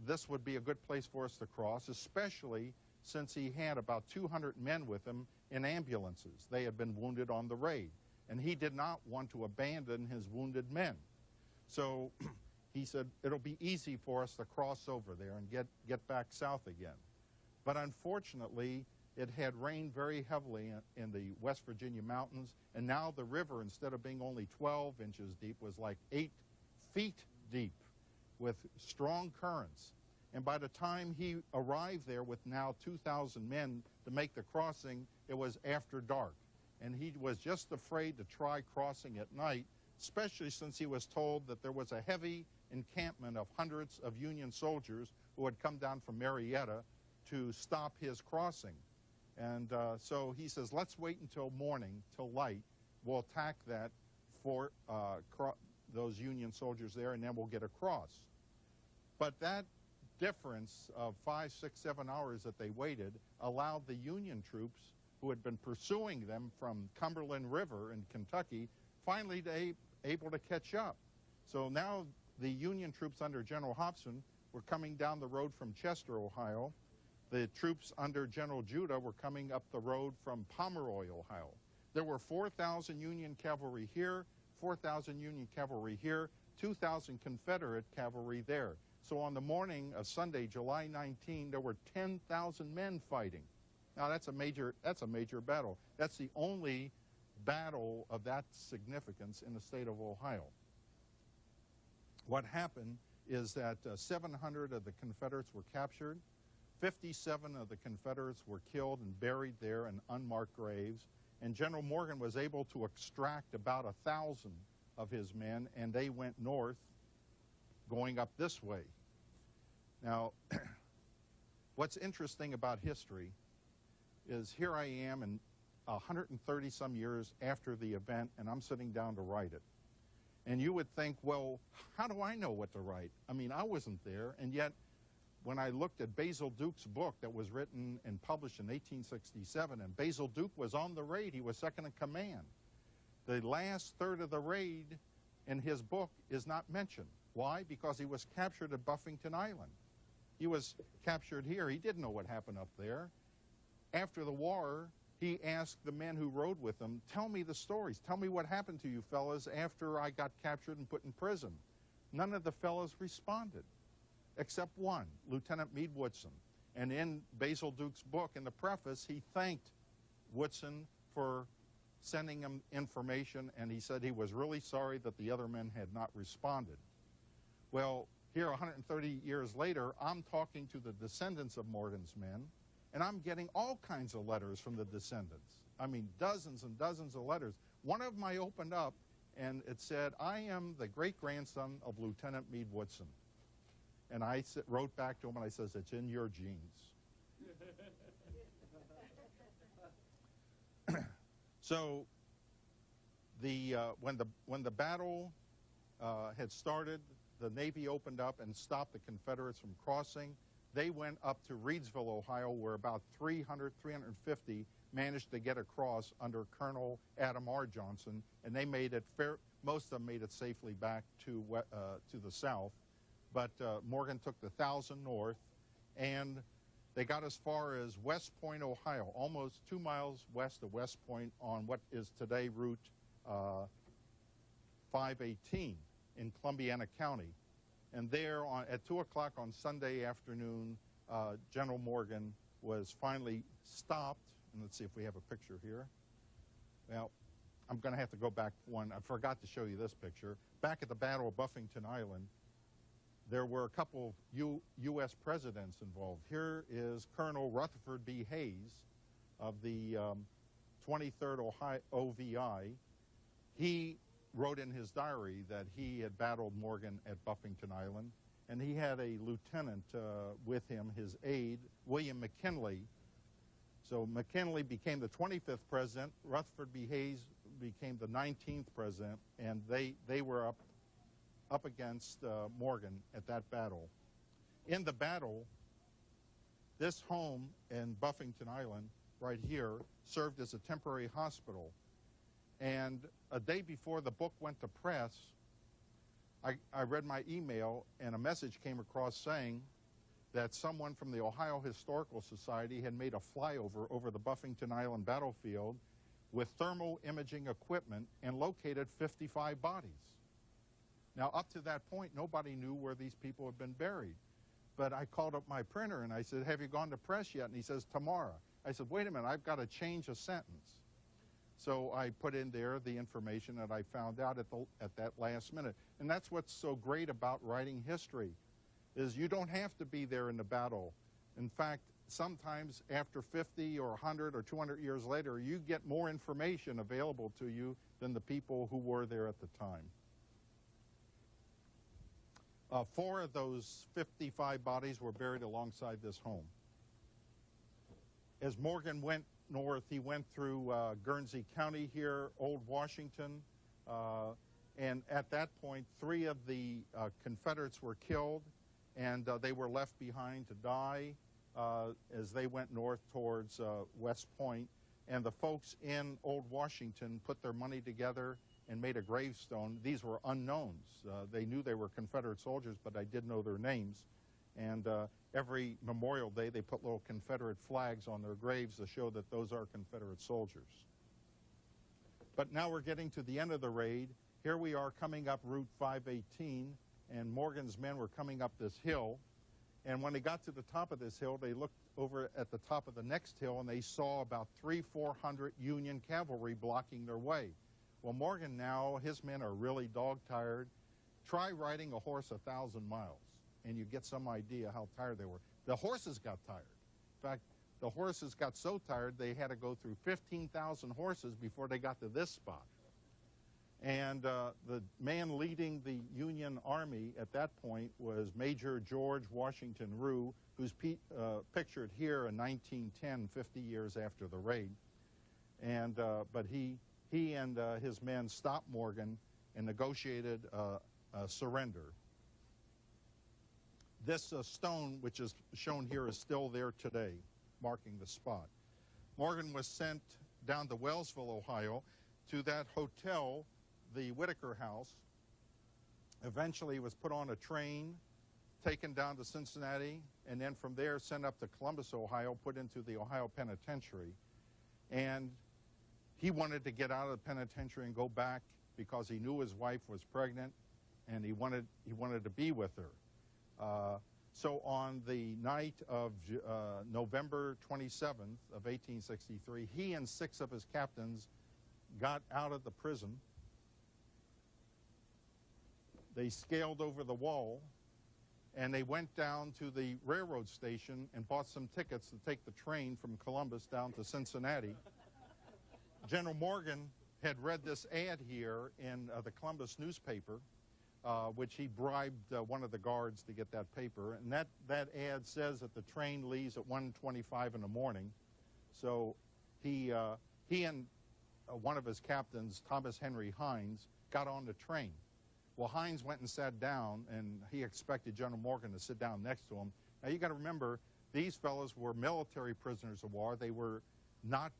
this would be a good place for us to cross, especially since he had about 200 men with him in ambulances. They had been wounded on the raid. And he did not want to abandon his wounded men. So he said, it'll be easy for us to cross over there and get back south again. But unfortunately, it had rained very heavily in the West Virginia mountains, and now the river, instead of being only 12 inches deep, was like 8 feet deep with strong currents. And by the time he arrived there with now 2,000 men to make the crossing, it was after dark. And he was just afraid to try crossing at night, especially since he was told that there was a heavy encampment of hundreds of Union soldiers who had come down from Marietta to stop his crossing. And so he says, let's wait until morning, till light. We'll attack that fort, those Union soldiers there, and then we'll get across. But that difference of 5, 6, 7 hours that they waited allowed the Union troops who had been pursuing them from Cumberland River in Kentucky finally able to catch up. So now the Union troops under General Hobson were coming down the road from Chester, Ohio. The troops under General Judah were coming up the road from Pomeroy, Ohio. There were 4,000 Union cavalry here, 4,000 Union cavalry here, 2,000 Confederate cavalry there. So on the morning of Sunday, July 19, there were 10,000 men fighting. Now that's a major battle. That's the only battle of that significance in the state of Ohio. What happened is that 700 of the Confederates were captured, 57 of the Confederates were killed and buried there in unmarked graves, and General Morgan was able to extract about 1,000 of his men, and they went north, going up this way. Now, what's interesting about history is here I am in 130 some years after the event, and I'm sitting down to write it. And you would think, well, how do I know what to write? I mean, I wasn't there, and yet when I looked at Basil Duke's book that was written and published in 1867, and Basil Duke was on the raid, he was second in command. The last third of the raid in his book is not mentioned. Why? Because he was captured at Buffington Island. He was captured here. He didn't know what happened up there. After the war, he asked the men who rode with him, tell me the stories. Tell me what happened to you fellas after I got captured and put in prison. None of the fellas responded, except one, Lieutenant Meade Woodson. And in Basil Duke's book, in the preface, he thanked Woodson for sending him information, and he said he was really sorry that the other men had not responded. Well, here 130 years later, I'm talking to the descendants of Morgan's men, and I'm getting all kinds of letters from the descendants. I mean, dozens and dozens of letters. One of them I opened up, and it said, I am the great-grandson of Lieutenant Meade Woodson. And I wrote back to him, and I says, it's in your genes. So when the battle had started, the Navy opened up and stopped the Confederates from crossing. They went up to Reedsville, Ohio, where about 300, 350 managed to get across under Colonel Adam R. Johnson, and they made it most of them made it safely back to the south. But Morgan took the 1,000 north, and they got as far as West Point, Ohio, almost 2 miles west of West Point on what is today Route 518 in Columbiana County. And there at 2 o'clock on Sunday afternoon, General Morgan was finally stopped. And let's see if we have a picture here. Well, I'm going to have to go back one. I forgot to show you this picture. Back at the Battle of Buffington Island, there were a couple of U.S. presidents involved. Here is Colonel Rutherford B. Hayes of the 23rd Ohio OVI. He wrote in his diary that he had battled Morgan at Buffington Island, and he had a lieutenant with him, his aide, William McKinley. So McKinley became the 25th president, Rutherford B. Hayes became the 19th president, and they were up against Morgan at that battle. In the battle, this home in Buffington Island, right here, served as a temporary hospital. And a day before the book went to press, I read my email, and a message came across saying that someone from the Ohio Historical Society had made a flyover over the Buffington Island battlefield with thermal imaging equipment and located 55 bodies. Now, up to that point, nobody knew where these people had been buried. But I called up my printer, and I said, have you gone to press yet? And he says, tomorrow. I said, wait a minute, I've got to change a sentence. So I put in there the information that I found out at that last minute. And that's what's so great about writing history, is you don't have to be there in the battle. In fact, sometimes after 50 or 100 or 200 years later, you get more information available to you than the people who were there at the time. 4 of those 55 bodies were buried alongside this home. As Morgan went north, he went through Guernsey County here, Old Washington, and at that point, 3 of the Confederates were killed, and they were left behind to die as they went north towards West Point. And the folks in Old Washington put their money together and made a gravestone. These were unknowns. They knew they were Confederate soldiers, but I didn't know their names. And every Memorial Day, they put little Confederate flags on their graves to show that those are Confederate soldiers. But now we're getting to the end of the raid. Here we are coming up Route 518, and Morgan's men were coming up this hill. And when they got to the top of this hill, they looked over at the top of the next hill, and they saw about 300-400 Union cavalry blocking their way. Well, Morgan now, his men are really dog-tired. Try riding a horse 1,000 miles, and you get some idea how tired they were. The horses got tired. In fact, the horses got so tired they had to go through 15,000 horses before they got to this spot. And the man leading the Union Army at that point was Major George Washington Rue, who's pictured here in 1910, 50 years after the raid. And but he and his men stopped Morgan and negotiated a surrender. This stone, which is shown here, is still there today, marking the spot. Morgan was sent down to Wellsville, Ohio, to that hotel, the Whitaker House. Eventually was put on a train, taken down to Cincinnati, and then from there sent up to Columbus, Ohio, put into the Ohio Penitentiary. And he wanted to get out of the penitentiary and go back because he knew his wife was pregnant, and he wanted to be with her. So on the night of November 27th of 1863, he and 6 of his captains got out of the prison. They scaled over the wall, and they went down to the railroad station and bought some tickets to take the train from Columbus down to Cincinnati. General Morgan had read this ad here in the Columbus newspaper, which he bribed one of the guards to get that paper. And that ad says that the train leaves at 1:25 in the morning. So he and one of his captains, Thomas Henry Hines, got on the train. Well, Hines went and sat down, and he expected General Morgan to sit down next to him. Now, you got to remember, these fellows were military prisoners of war. They were not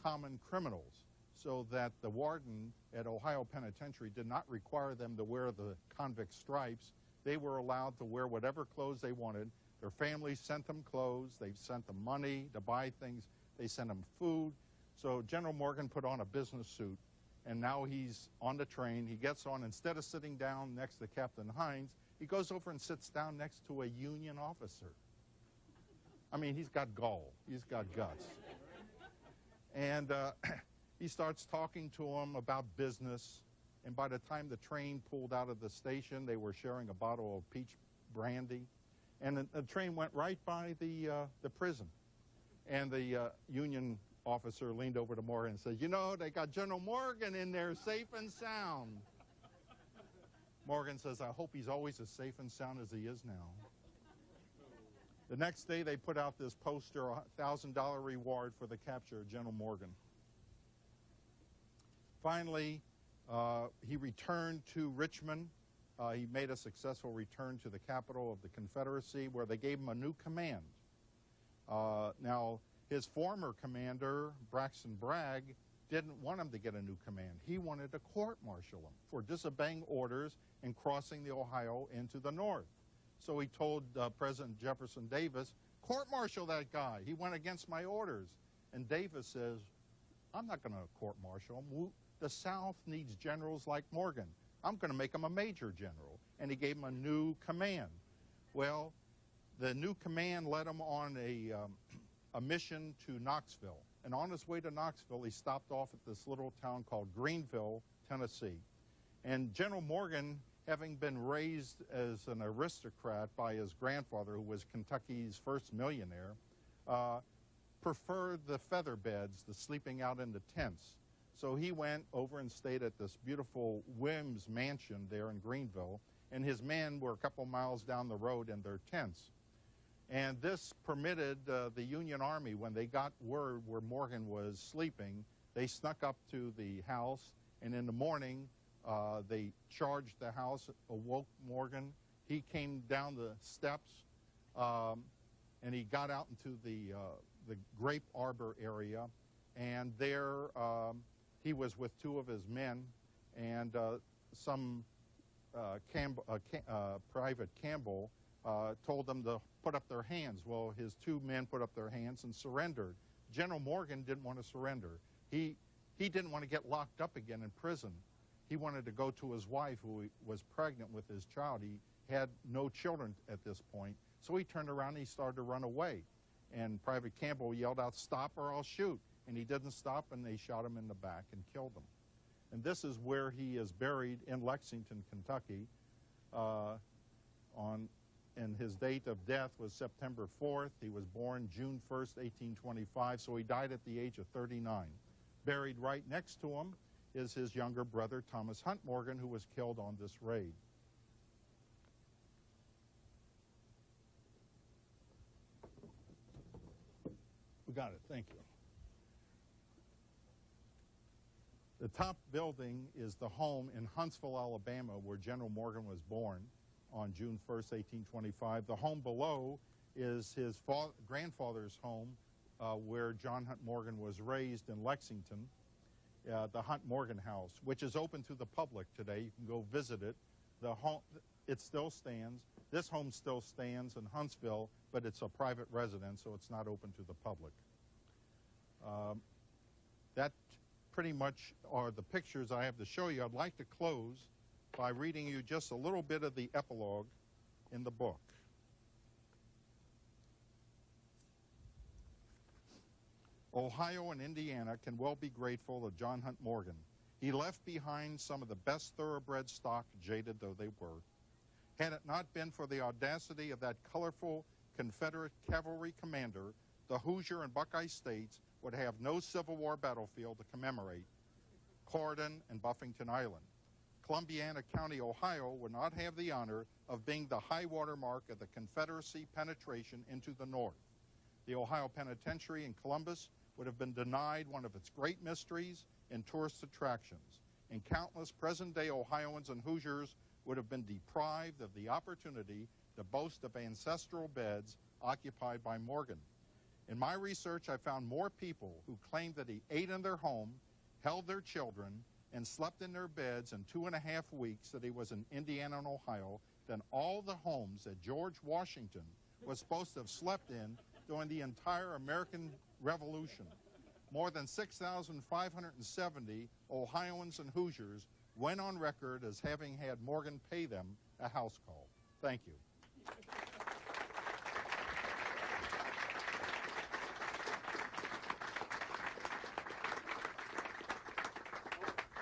common criminals, so that the warden at Ohio Penitentiary did not require them to wear the convict stripes. They were allowed to wear whatever clothes they wanted. Their families sent them clothes. They sent them money to buy things. They sent them food. So General Morgan put on a business suit, and now he's on the train. He gets on. Instead of sitting down next to Captain Hines, he goes over and sits down next to a Union officer. I mean, he's got gall. He's got guts. And he starts talking to him about business. And by the time the train pulled out of the station, they were sharing a bottle of peach brandy. And the train went right by the prison. And the Union officer leaned over to Morgan and said, "You know, they got General Morgan in there safe and sound." Morgan says, "I hope he's always as safe and sound as he is now." The next day, they put out this poster, a $1,000 reward for the capture of General Morgan. Finally, he returned to Richmond. He made a successful return to the capital of the Confederacy, where they gave him a new command. Now, his former commander, Braxton Bragg, didn't want him to get a new command. He wanted to court-martial him for disobeying orders and crossing the Ohio into the north. So he told President Jefferson Davis, "Court-martial that guy. He went against my orders." And Davis says, "I'm not going to court-martial him. The South needs generals like Morgan. I'm going to make him a major general." And he gave him a new command. Well, the new command led him on a mission to Knoxville. And on his way to Knoxville, he stopped off at this little town called Greenville, Tennessee. And General Morgan, having been raised as an aristocrat by his grandfather, who was Kentucky's first millionaire, preferred the feather beds, the sleeping out in the tents. So he went over and stayed at this beautiful Wims mansion there in Greenville, and his men were a couple miles down the road in their tents. And this permitted the Union Army, when they got word where Morgan was sleeping, they snuck up to the house, and in the morning they charged the house, awoke Morgan. He came down the steps, and he got out into the grape arbor area, and there he was with two of his men, and Private Campbell told them to put up their hands. Well, his two men put up their hands and surrendered. General Morgan didn't want to surrender. He didn't want to get locked up again in prison. He wanted to go to his wife, who was pregnant with his child. He had no children at this point. So he turned around and he started to run away. And Private Campbell yelled out, "Stop or I'll shoot." And he didn't stop, and they shot him in the back and killed him. And this is where he is buried in Lexington, Kentucky. And his date of death was September 4th. He was born June 1st, 1825, so he died at the age of 39. Buried right next to him is his younger brother, Thomas Hunt Morgan, who was killed on this raid. We got it, thank you. The top building is the home in Huntsville, Alabama, where General Morgan was born on June 1st, 1825. The home below is his grandfather's home, where John Hunt Morgan was raised in Lexington, the Hunt Morgan House, which is open to the public today. You can go visit it. The home, it still stands. This home still stands in Huntsville, but it's a private residence, so it's not open to the public. That pretty much are the pictures I have to show you. I'd like to close by reading you just a little bit of the epilogue in the book. Ohio and Indiana can well be grateful to John Hunt Morgan. He left behind some of the best thoroughbred stock, jaded though they were. Had it not been for the audacity of that colorful Confederate cavalry commander, the Hoosier and Buckeye states would have no Civil War battlefield to commemorate Corydon and Buffington Island. Columbiana County, Ohio would not have the honor of being the high water mark of the Confederacy penetration into the North. The Ohio Penitentiary in Columbus would have been denied one of its great mysteries and tourist attractions, and countless present-day Ohioans and Hoosiers would have been deprived of the opportunity to boast of ancestral beds occupied by Morgan. In my research, I found more people who claimed that he ate in their home, held their children, and slept in their beds in 2.5 weeks that he was in Indiana and Ohio than all the homes that George Washington was supposed to have slept in during the entire American Revolution. More than 6,570 Ohioans and Hoosiers went on record as having had Morgan pay them a house call. Thank you.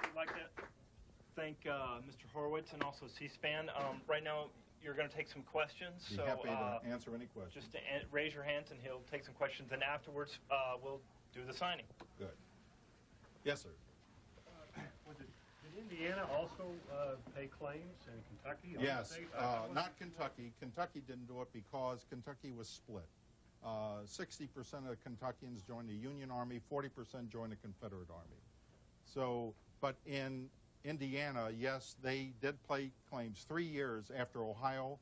I'd like to thank Mr. Horowitz and also C-SPAN. Right now, you're going to take some questions. Be happy to answer any questions. Just to raise your hands, and he'll take some questions. And afterwards, we'll do the signing. Good. Yes, sir. Did Indiana also pay claims in Kentucky? Yes, not Kentucky. Kentucky didn't do it because Kentucky was split. 60% of Kentuckians joined the Union Army, 40% joined the Confederate Army. So, but in Indiana, yes, they did pay claims. 3 years after Ohio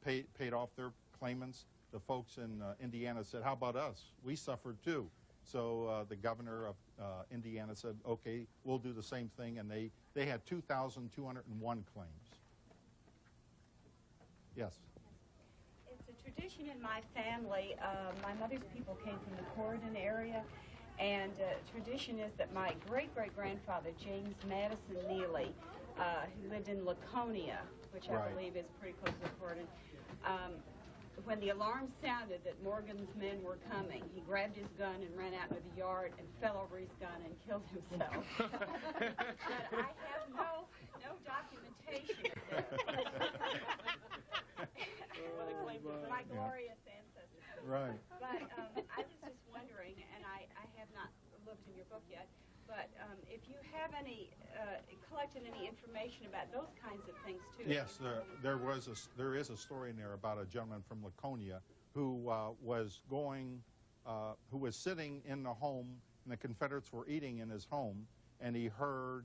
paid off their claimants, the folks in Indiana said, how about us? We suffered too. So the governor of Indiana said, okay, we'll do the same thing, and they had 2,201 claims. Yes? It's a tradition in my family. My mother's people came from the Corydon area, and tradition is that my great-great-grandfather, James Madison Neely, who lived in Laconia, which I believe is pretty close to Corydon, when the alarm sounded that Morgan's men were coming, he grabbed his gun and ran out into the yard and fell over his gun and killed himself. But I have no documentation of that. My glorious ancestors. Right. But I was just wondering, and I have not looked in your book yet, but if you have any, collected any information about those kinds of things too. Yes, there is a story in there about a gentleman from Laconia who was sitting in the home, and the Confederates were eating in his home, and he heard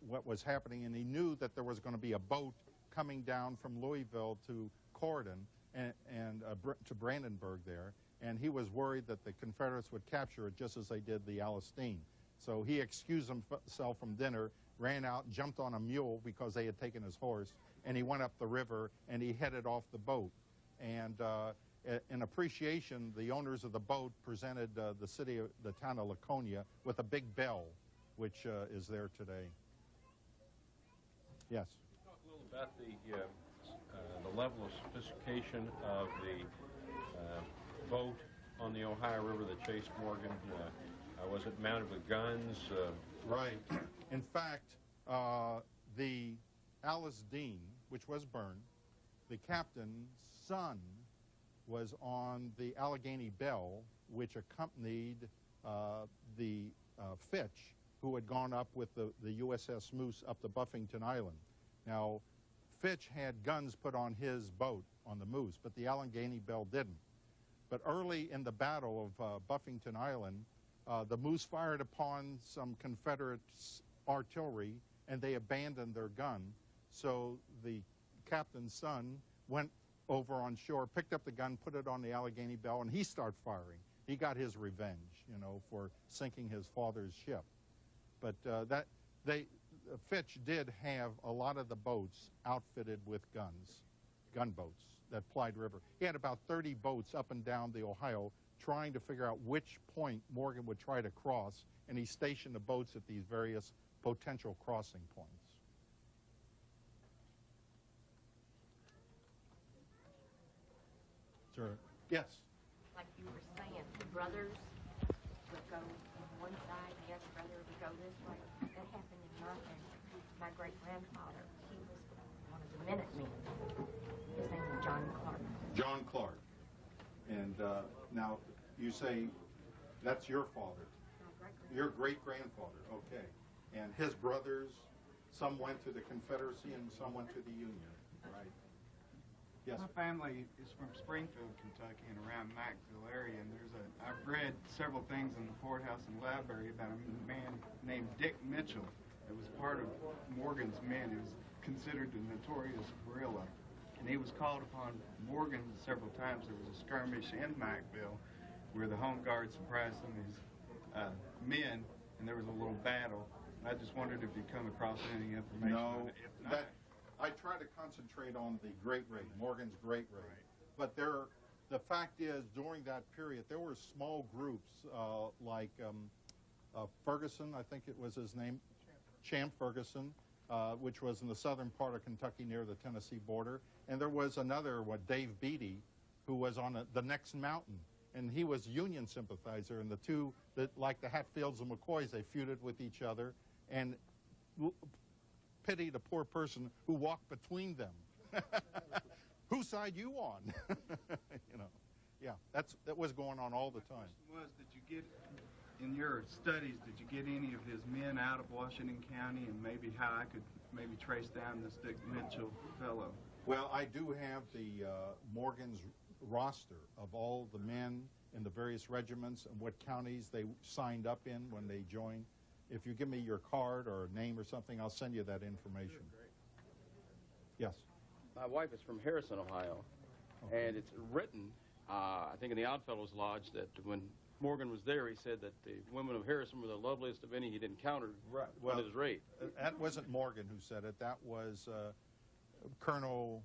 what was happening, and he knew that there was going to be a boat coming down from Louisville to Corydon and to Brandenburg there, and he was worried that the Confederates would capture it just as they did the Alastine. So he excused himself from dinner, ran out, jumped on a mule because they had taken his horse, and he went up the river and he headed off the boat. And in appreciation, the owners of the boat presented the town of Laconia with a big bell, which is there today. Yes? Talk a little about the level of sophistication of the boat on the Ohio River that chased Morgan. Was it mounted with guns? Right. In fact, the Alice Dean, which was burned, the captain's son was on the Allegheny Belle, which accompanied the Fitch, who had gone up with the USS Moose up to Buffington Island. Now, Fitch had guns put on his boat, on the Moose, but the Allegheny Belle didn't. But early in the Battle of Buffington Island, the Moose fired upon some Confederate artillery, and they abandoned their gun. So the captain's son went over on shore, picked up the gun, put it on the Allegheny Belle, and he started firing. He got his revenge, you know, for sinking his father's ship. But Fitch did have a lot of the boats outfitted with guns, gunboats that plied river. He had about 30 boats up and down the Ohio trying to figure out which point Morgan would try to cross, and he stationed the boats at these various potential crossing points. Sure. Yes? Like you were saying, the brothers would go on one side, the other brother would go this way. That happened in my family. My great-grandfather, he was one of the Minutemen. His name was John Clark. John Clark. And now you say that's your father. Your great-grandfather, okay. And his brothers, some went to the Confederacy and some went to the Union, right? Yes. My family is from Springfield, Kentucky, and around Mackville area, and I've read several things in the courthouse and library about a man named Dick Mitchell that was part of Morgan's men. He was considered a notorious guerrilla, and he was called upon Morgan several times. There was a skirmish in Mackville where the Home Guard surprised some of his men, and there was a little battle. And I just wondered if you'd come across any information on it. If not, I try to concentrate on the Great Raid, Morgan's Great Raid. But the fact is, during that period, there were small groups like Ferguson, I think it was his name, Champ Ferguson, which was in the southern part of Kentucky near the Tennessee border. And there was another, Dave Beatty, who was on the next mountain. And he was Union sympathizer, and the two, like the Hatfields and McCoys, they feuded with each other. And pity the poor person who walked between them. Whose side you on? You know, yeah, that was going on all the time. The question was, did you get, in your studies, did you get any of his men out of Washington County, and maybe how I could maybe trace down this Dick Mitchell fellow? Well, I do have the Morgan's roster of all the men in the various regiments and what counties they signed up in when they joined. If you give me your card or name or something, I'll send you that information. Yes. My wife is from Harrison, Ohio, and it's written, I think in the Oddfellows Lodge, that when Morgan was there, he said that the women of Harrison were the loveliest of any he'd encountered on his raid. That wasn't Morgan who said it. That was Colonel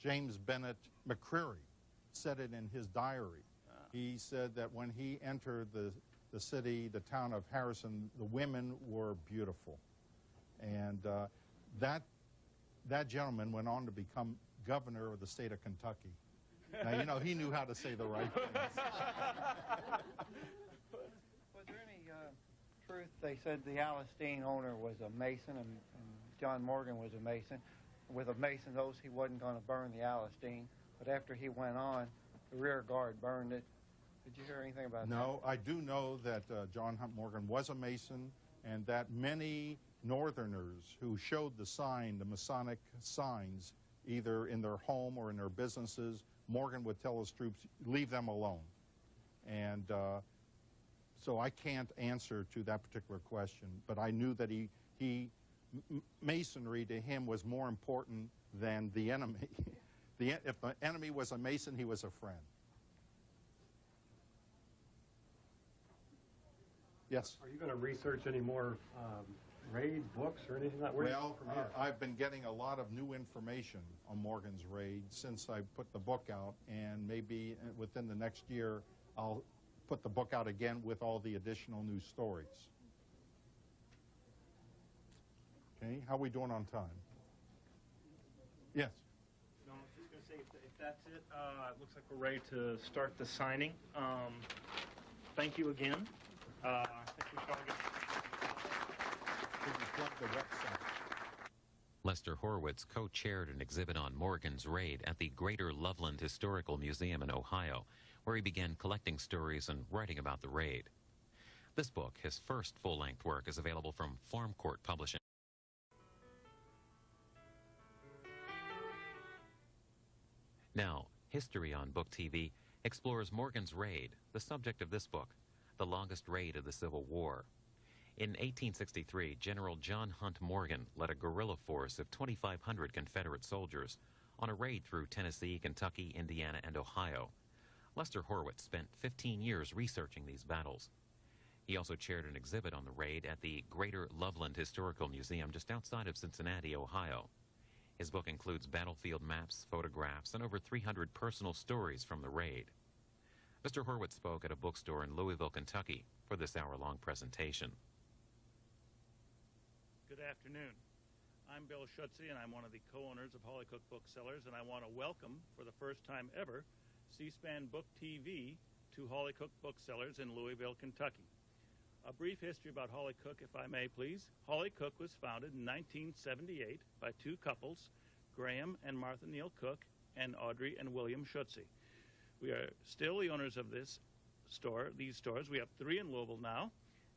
James Bennett McCreary said it in his diary. He said that when he entered the city, the town of Harrison, the women were beautiful. And that gentleman went on to become governor of the state of Kentucky. Now, you know, he knew how to say the right things. Was there any truth? They said the Alastine owner was a Mason and John Morgan was a Mason. With a Mason oath, he wasn't going to burn the Alastine. But after he went on, the rear guard burned it. Did you hear anything about that? No, I do know that John Hunt Morgan was a Mason, and that many Northerners who showed the sign, the Masonic signs, either in their home or in their businesses, Morgan would tell his troops, leave them alone. And so I can't answer to that particular question, but I knew that Masonry to him was more important than the enemy. If the enemy was a Mason, he was a friend. Yes? Are you going to research any more raid books or anything like that? Well, I've been getting a lot of new information on Morgan's raid since I put the book out, and maybe within the next year I'll put the book out again with all the additional new stories. Okay, how are we doing on time? Yes? No, I was just going to say, if that's it, it looks like we're ready to start the signing. Thank you again. I think we should all get... The website. Lester Horwitz co-chaired an exhibit on Morgan's raid at the Greater Loveland Historical Museum in Ohio, where he began collecting stories and writing about the raid. This book, his first full-length work, is available from Farm Court Publishing. Now, History on Book TV explores Morgan's raid, the subject of this book, the longest raid of the Civil War. In 1863, General John Hunt Morgan led a guerrilla force of 2,500 Confederate soldiers on a raid through Tennessee, Kentucky, Indiana, and Ohio. Lester Horwitz spent 15 years researching these battles. He also chaired an exhibit on the raid at the Greater Loveland Historical Museum just outside of Cincinnati, Ohio. His book includes battlefield maps, photographs, and over 300 personal stories from the raid. Mr. Horwitz spoke at a bookstore in Louisville, Kentucky for this hour-long presentation. Good afternoon. I'm Bill Schutze, and I'm one of the co-owners of Holly Cook Booksellers, and I want to welcome, for the first time ever, C-SPAN Book TV to Holly Cook Booksellers in Louisville, Kentucky. A brief history about Holly Cook, if I may, please. Holly Cook was founded in 1978 by two couples, Graham and Martha Neal Cook, and Audrey and William Schutze. We are still the owners of these stores. We have 3 in Louisville now,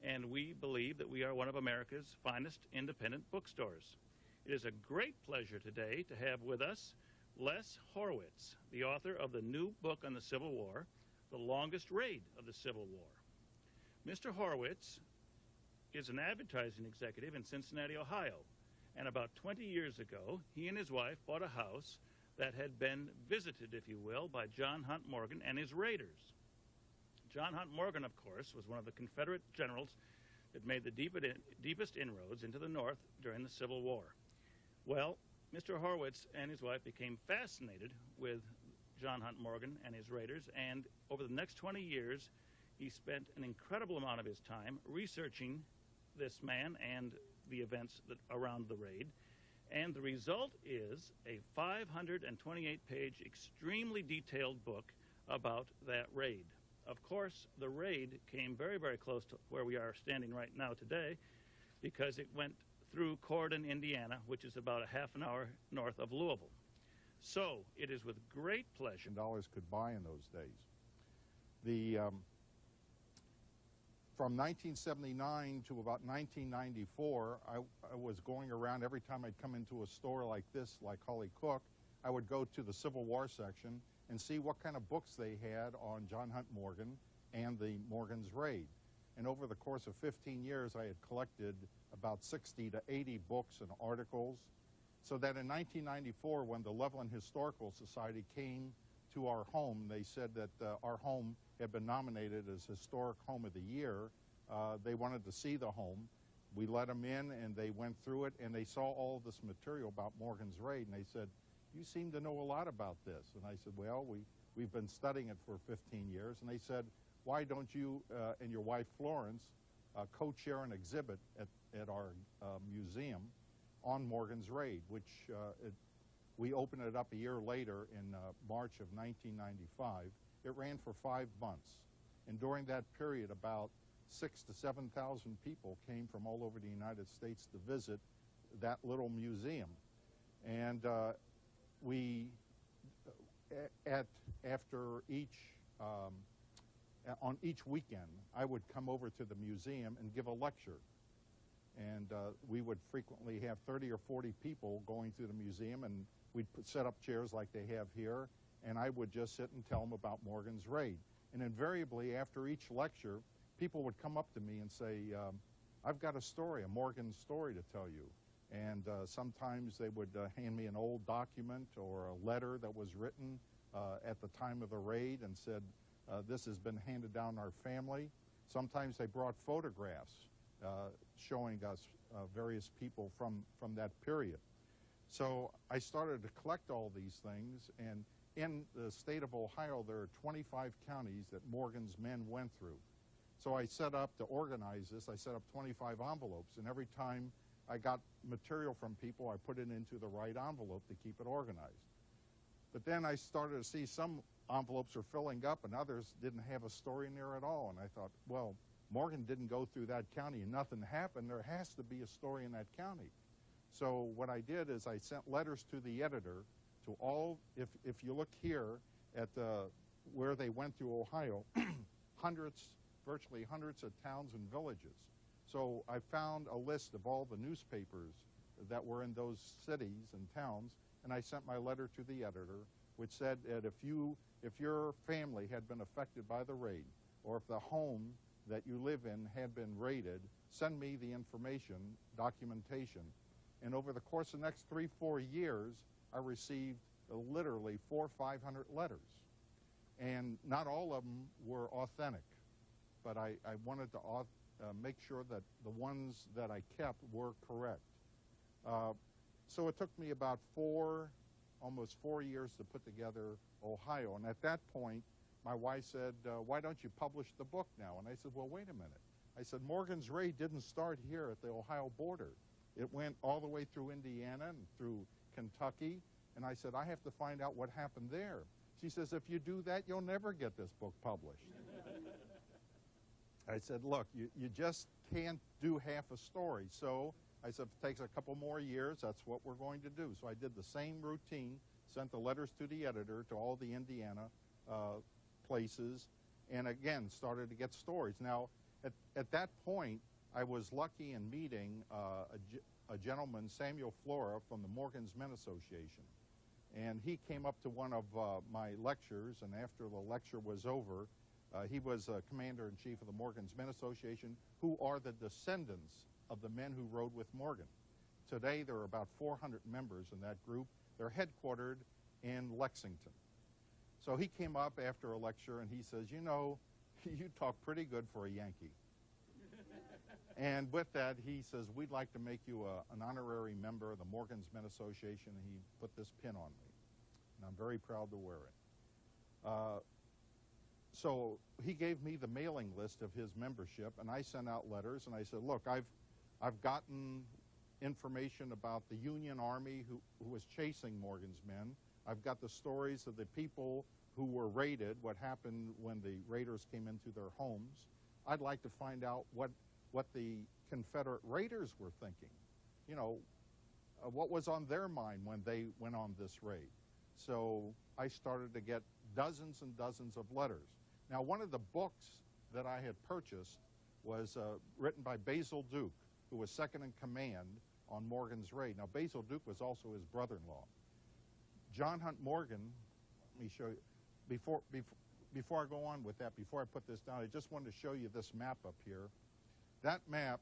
and we believe that we are one of America's finest independent bookstores. It is a great pleasure today to have with us Les Horwitz, the author of the new book on the Civil War, The Longest Raid of the Civil War. Mr. Horwitz is an advertising executive in Cincinnati, Ohio, and about 20 years ago, he and his wife bought a house that had been visited, if you will, by John Hunt Morgan and his raiders. John Hunt Morgan, of course, was one of the Confederate generals that made the deepest inroads into the North during the Civil War. Well, Mr. Horwitz and his wife became fascinated with John Hunt Morgan and his raiders, and over the next 20 years, he spent an incredible amount of his time researching this man and the events around the raid. And the result is a 528-page, extremely detailed book about that raid. Of course, the raid came very, very close to where we are standing right now today, because it went through Corydon, Indiana, which is about a half an hour north of Louisville. So it is with great pleasure. $1 could buy in those days. From 1979 to about 1994, I was going around. Every time I'd come into a store like this, like Holly Cook, I would go to the Civil War section and see what kind of books they had on John Hunt Morgan and the Morgan's raid. And over the course of 15 years, I had collected about 60 to 80 books and articles, so that in 1994, when the Loveland Historical Society came to our home, they said that our home had been nominated as Historic Home of the Year. They wanted to see the home. We let them in, and they went through it, and they saw all this material about Morgan's raid, and they said, "You seem to know a lot about this." And I said, "Well, we've been studying it for 15 years. And they said, "Why don't you and your wife Florence co-chair an exhibit at our museum on Morgan's raid," which we opened it up a year later in March of 1995. It ran for 5 months. And during that period, about 6,000 to 7,000 people came from all over the United States to visit that little museum. And on each weekend, I would come over to the museum and give a lecture And we would frequently have 30 or 40 people going through the museum, and we'd set up chairs like they have here, and I would just sit and tell them about Morgan's raid. And invariably, after each lecture, people would come up to me and say, I've got a story, a Morgan story to tell you. And sometimes they would hand me an old document or a letter that was written at the time of the raid and said, this has been handed down in our family. Sometimes they brought photographs showing us various people from that period. So I started to collect all these things, and in the state of Ohio, there are 25 counties that Morgan's men went through. So I set up to organize this, I set up 25 envelopes, and every time I got material from people, I put it into the right envelope to keep it organized. But then I started to see some envelopes are filling up and others didn't have a story in there at all. And I thought, well, Morgan didn't go through that county and nothing happened. There has to be a story in that county. So what I did is I sent letters to the editor to all, if you look here at where they went through Ohio, virtually hundreds of towns and villages. So I found a list of all the newspapers that were in those cities and towns, and I sent my letter to the editor, which said that if your family had been affected by the raid, or if the home that you live in had been raided, send me the information, documentation. And over the course of the next 3-4 years, I received literally 400 or 500 letters. And not all of them were authentic, but I wanted to make sure that the ones that I kept were correct. So it took me about almost 4 years to put together Ohio. And at that point, my wife said, why don't you publish the book now? And I said, well, wait a minute. I said, Morgan's raid didn't start here at the Ohio border. It went all the way through Indiana and through Kentucky. And I said, I have to find out what happened there. She says, if you do that, you'll never get this book published. I said, look, you just can't do half a story. So I said, if it takes a couple more years, that's what we're going to do. So I did the same routine, sent the letters to the editor, to all the Indiana places, and again, started to get stories. Now, at that point, I was lucky in meeting a gentleman, Samuel Flora, from the Morgan's Men Association. And he came up to one of my lectures, and after the lecture was over, he was commander-in-chief of the Morgan's Men Association, who are the descendants of the men who rode with Morgan. Today, there are about 400 members in that group. They're headquartered in Lexington. So he came up after a lecture, and he says, you know, you talk pretty good for a Yankee. And with that, he says, we'd like to make you an honorary member of the Morgan's Men Association, and he put this pin on me. And I'm very proud to wear it. So he gave me the mailing list of his membership, and I sent out letters, and I said, look, I've gotten information about the Union Army who was chasing Morgan's men. I've got the stories of the people who were raided, what happened when the raiders came into their homes. I'd like to find out what the Confederate raiders were thinking. You know, what was on their mind when they went on this raid. So I started to get dozens and dozens of letters. Now, one of the books that I had purchased was written by Basil Duke, who was second in command on Morgan's raid. Now, Basil Duke was also his brother-in-law. John Hunt Morgan, let me show you, before I go on with that, before I put this down, I just wanted to show you this map up here. That map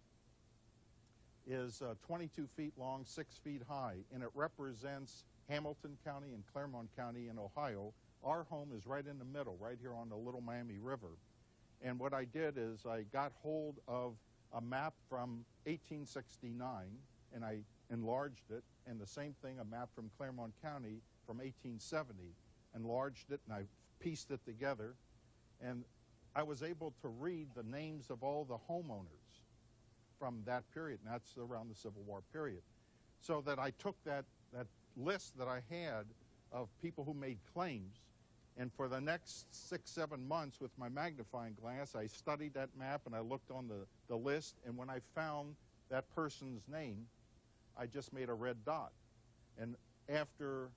is 22 feet long, 6 feet high, and it represents Hamilton County and Claremont County in Ohio. Our home is right in the middle, right here on the Little Miami River. And what I did is I got hold of a map from 1869, and I enlarged it, and the same thing, a map from Claremont County from 1870, enlarged it, and I pieced it together, and I was able to read the names of all the homeowners from that period, and that's around the Civil War period. So that I took that list that I had of people who made claims, and for the next 6-7 months with my magnifying glass, I studied that map and I looked on the list, and when I found that person's name, I just made a red dot. And after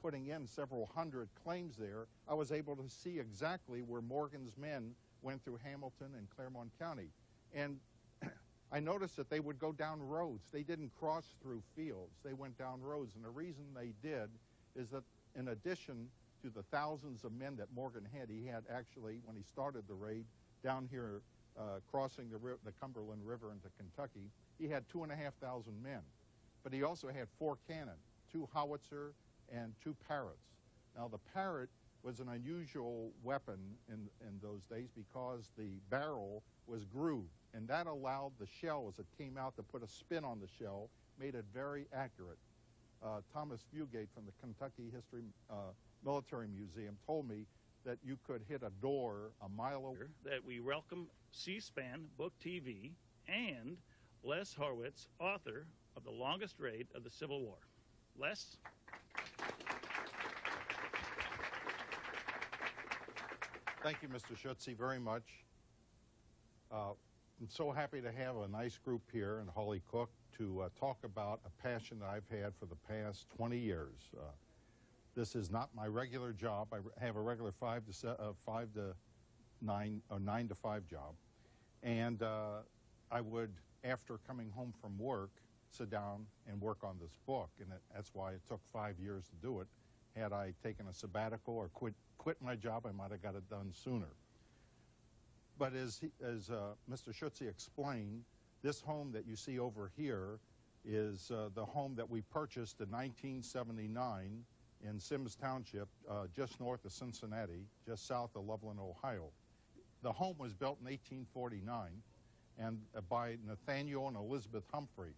putting in several hundred claims there, I was able to see exactly where Morgan's men went through Hamilton and Claremont County. And I noticed that they would go down roads. They didn't cross through fields. They went down roads. And the reason they did is that in addition to the thousands of men that Morgan had, he had actually, when he started the raid, down here crossing the Cumberland River into Kentucky, he had 2,500 men. But he also had 4 cannon, 2 howitzer and 2 parrots. Now the parrot was an unusual weapon in those days because the barrel was grooved, and that allowed the shell, as it came out, to put a spin on the shell, made it very accurate. Thomas Fugate from the Kentucky Military Museum told me that you could hit a door a mile away. That we welcome C-SPAN Book TV and Les Horowitz, author of The Longest Raid of the Civil War. Les? Thank you, Mr. Schutze, very much. I'm so happy to have a nice group here in Holly Cook to talk about a passion that I've had for the past 20 years. This is not my regular job. I have a regular 5 to 9 or 9 to 5 job, and I would, after coming home from work, sit down and work on this book, and that's why it took 5 years to do it. Had I taken a sabbatical or quit my job, I might have got it done sooner. But as Mr. Schutze explained, this home that you see over here is the home that we purchased in 1979 in Sims Township, just north of Cincinnati, just south of Loveland, Ohio. The home was built in 1849 and by Nathaniel and Elizabeth Humphrey.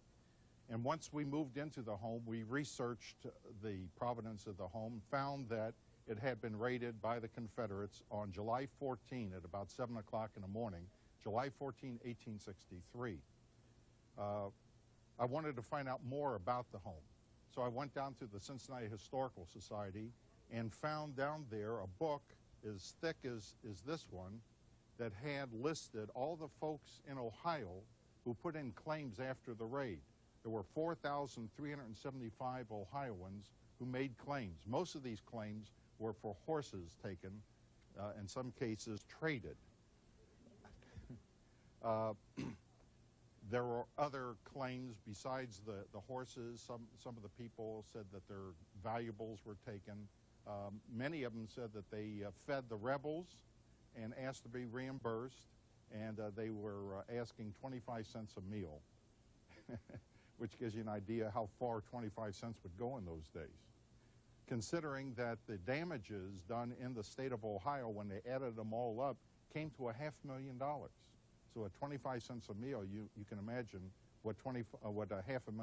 And once we moved into the home, we researched the provenance of the home, found that it had been raided by the Confederates on July 14 at about 7 o'clock in the morning, July 14, 1863. I wanted to find out more about the home. So I went down to the Cincinnati Historical Society and found down there a book as thick as this one that had listed all the folks in Ohio who put in claims after the raid. There were 4,375 Ohioans who made claims. Most of these claims were for horses taken, in some cases traded. There were other claims besides the horses. Some of the people said that their valuables were taken. Many of them said that they fed the rebels and asked to be reimbursed, and they were asking 25 cents a meal, which gives you an idea how far 25 cents would go in those days. Considering that the damages done in the state of Ohio when they added them all up came to $500,000. So at 25 cents a meal, you can imagine what $500,000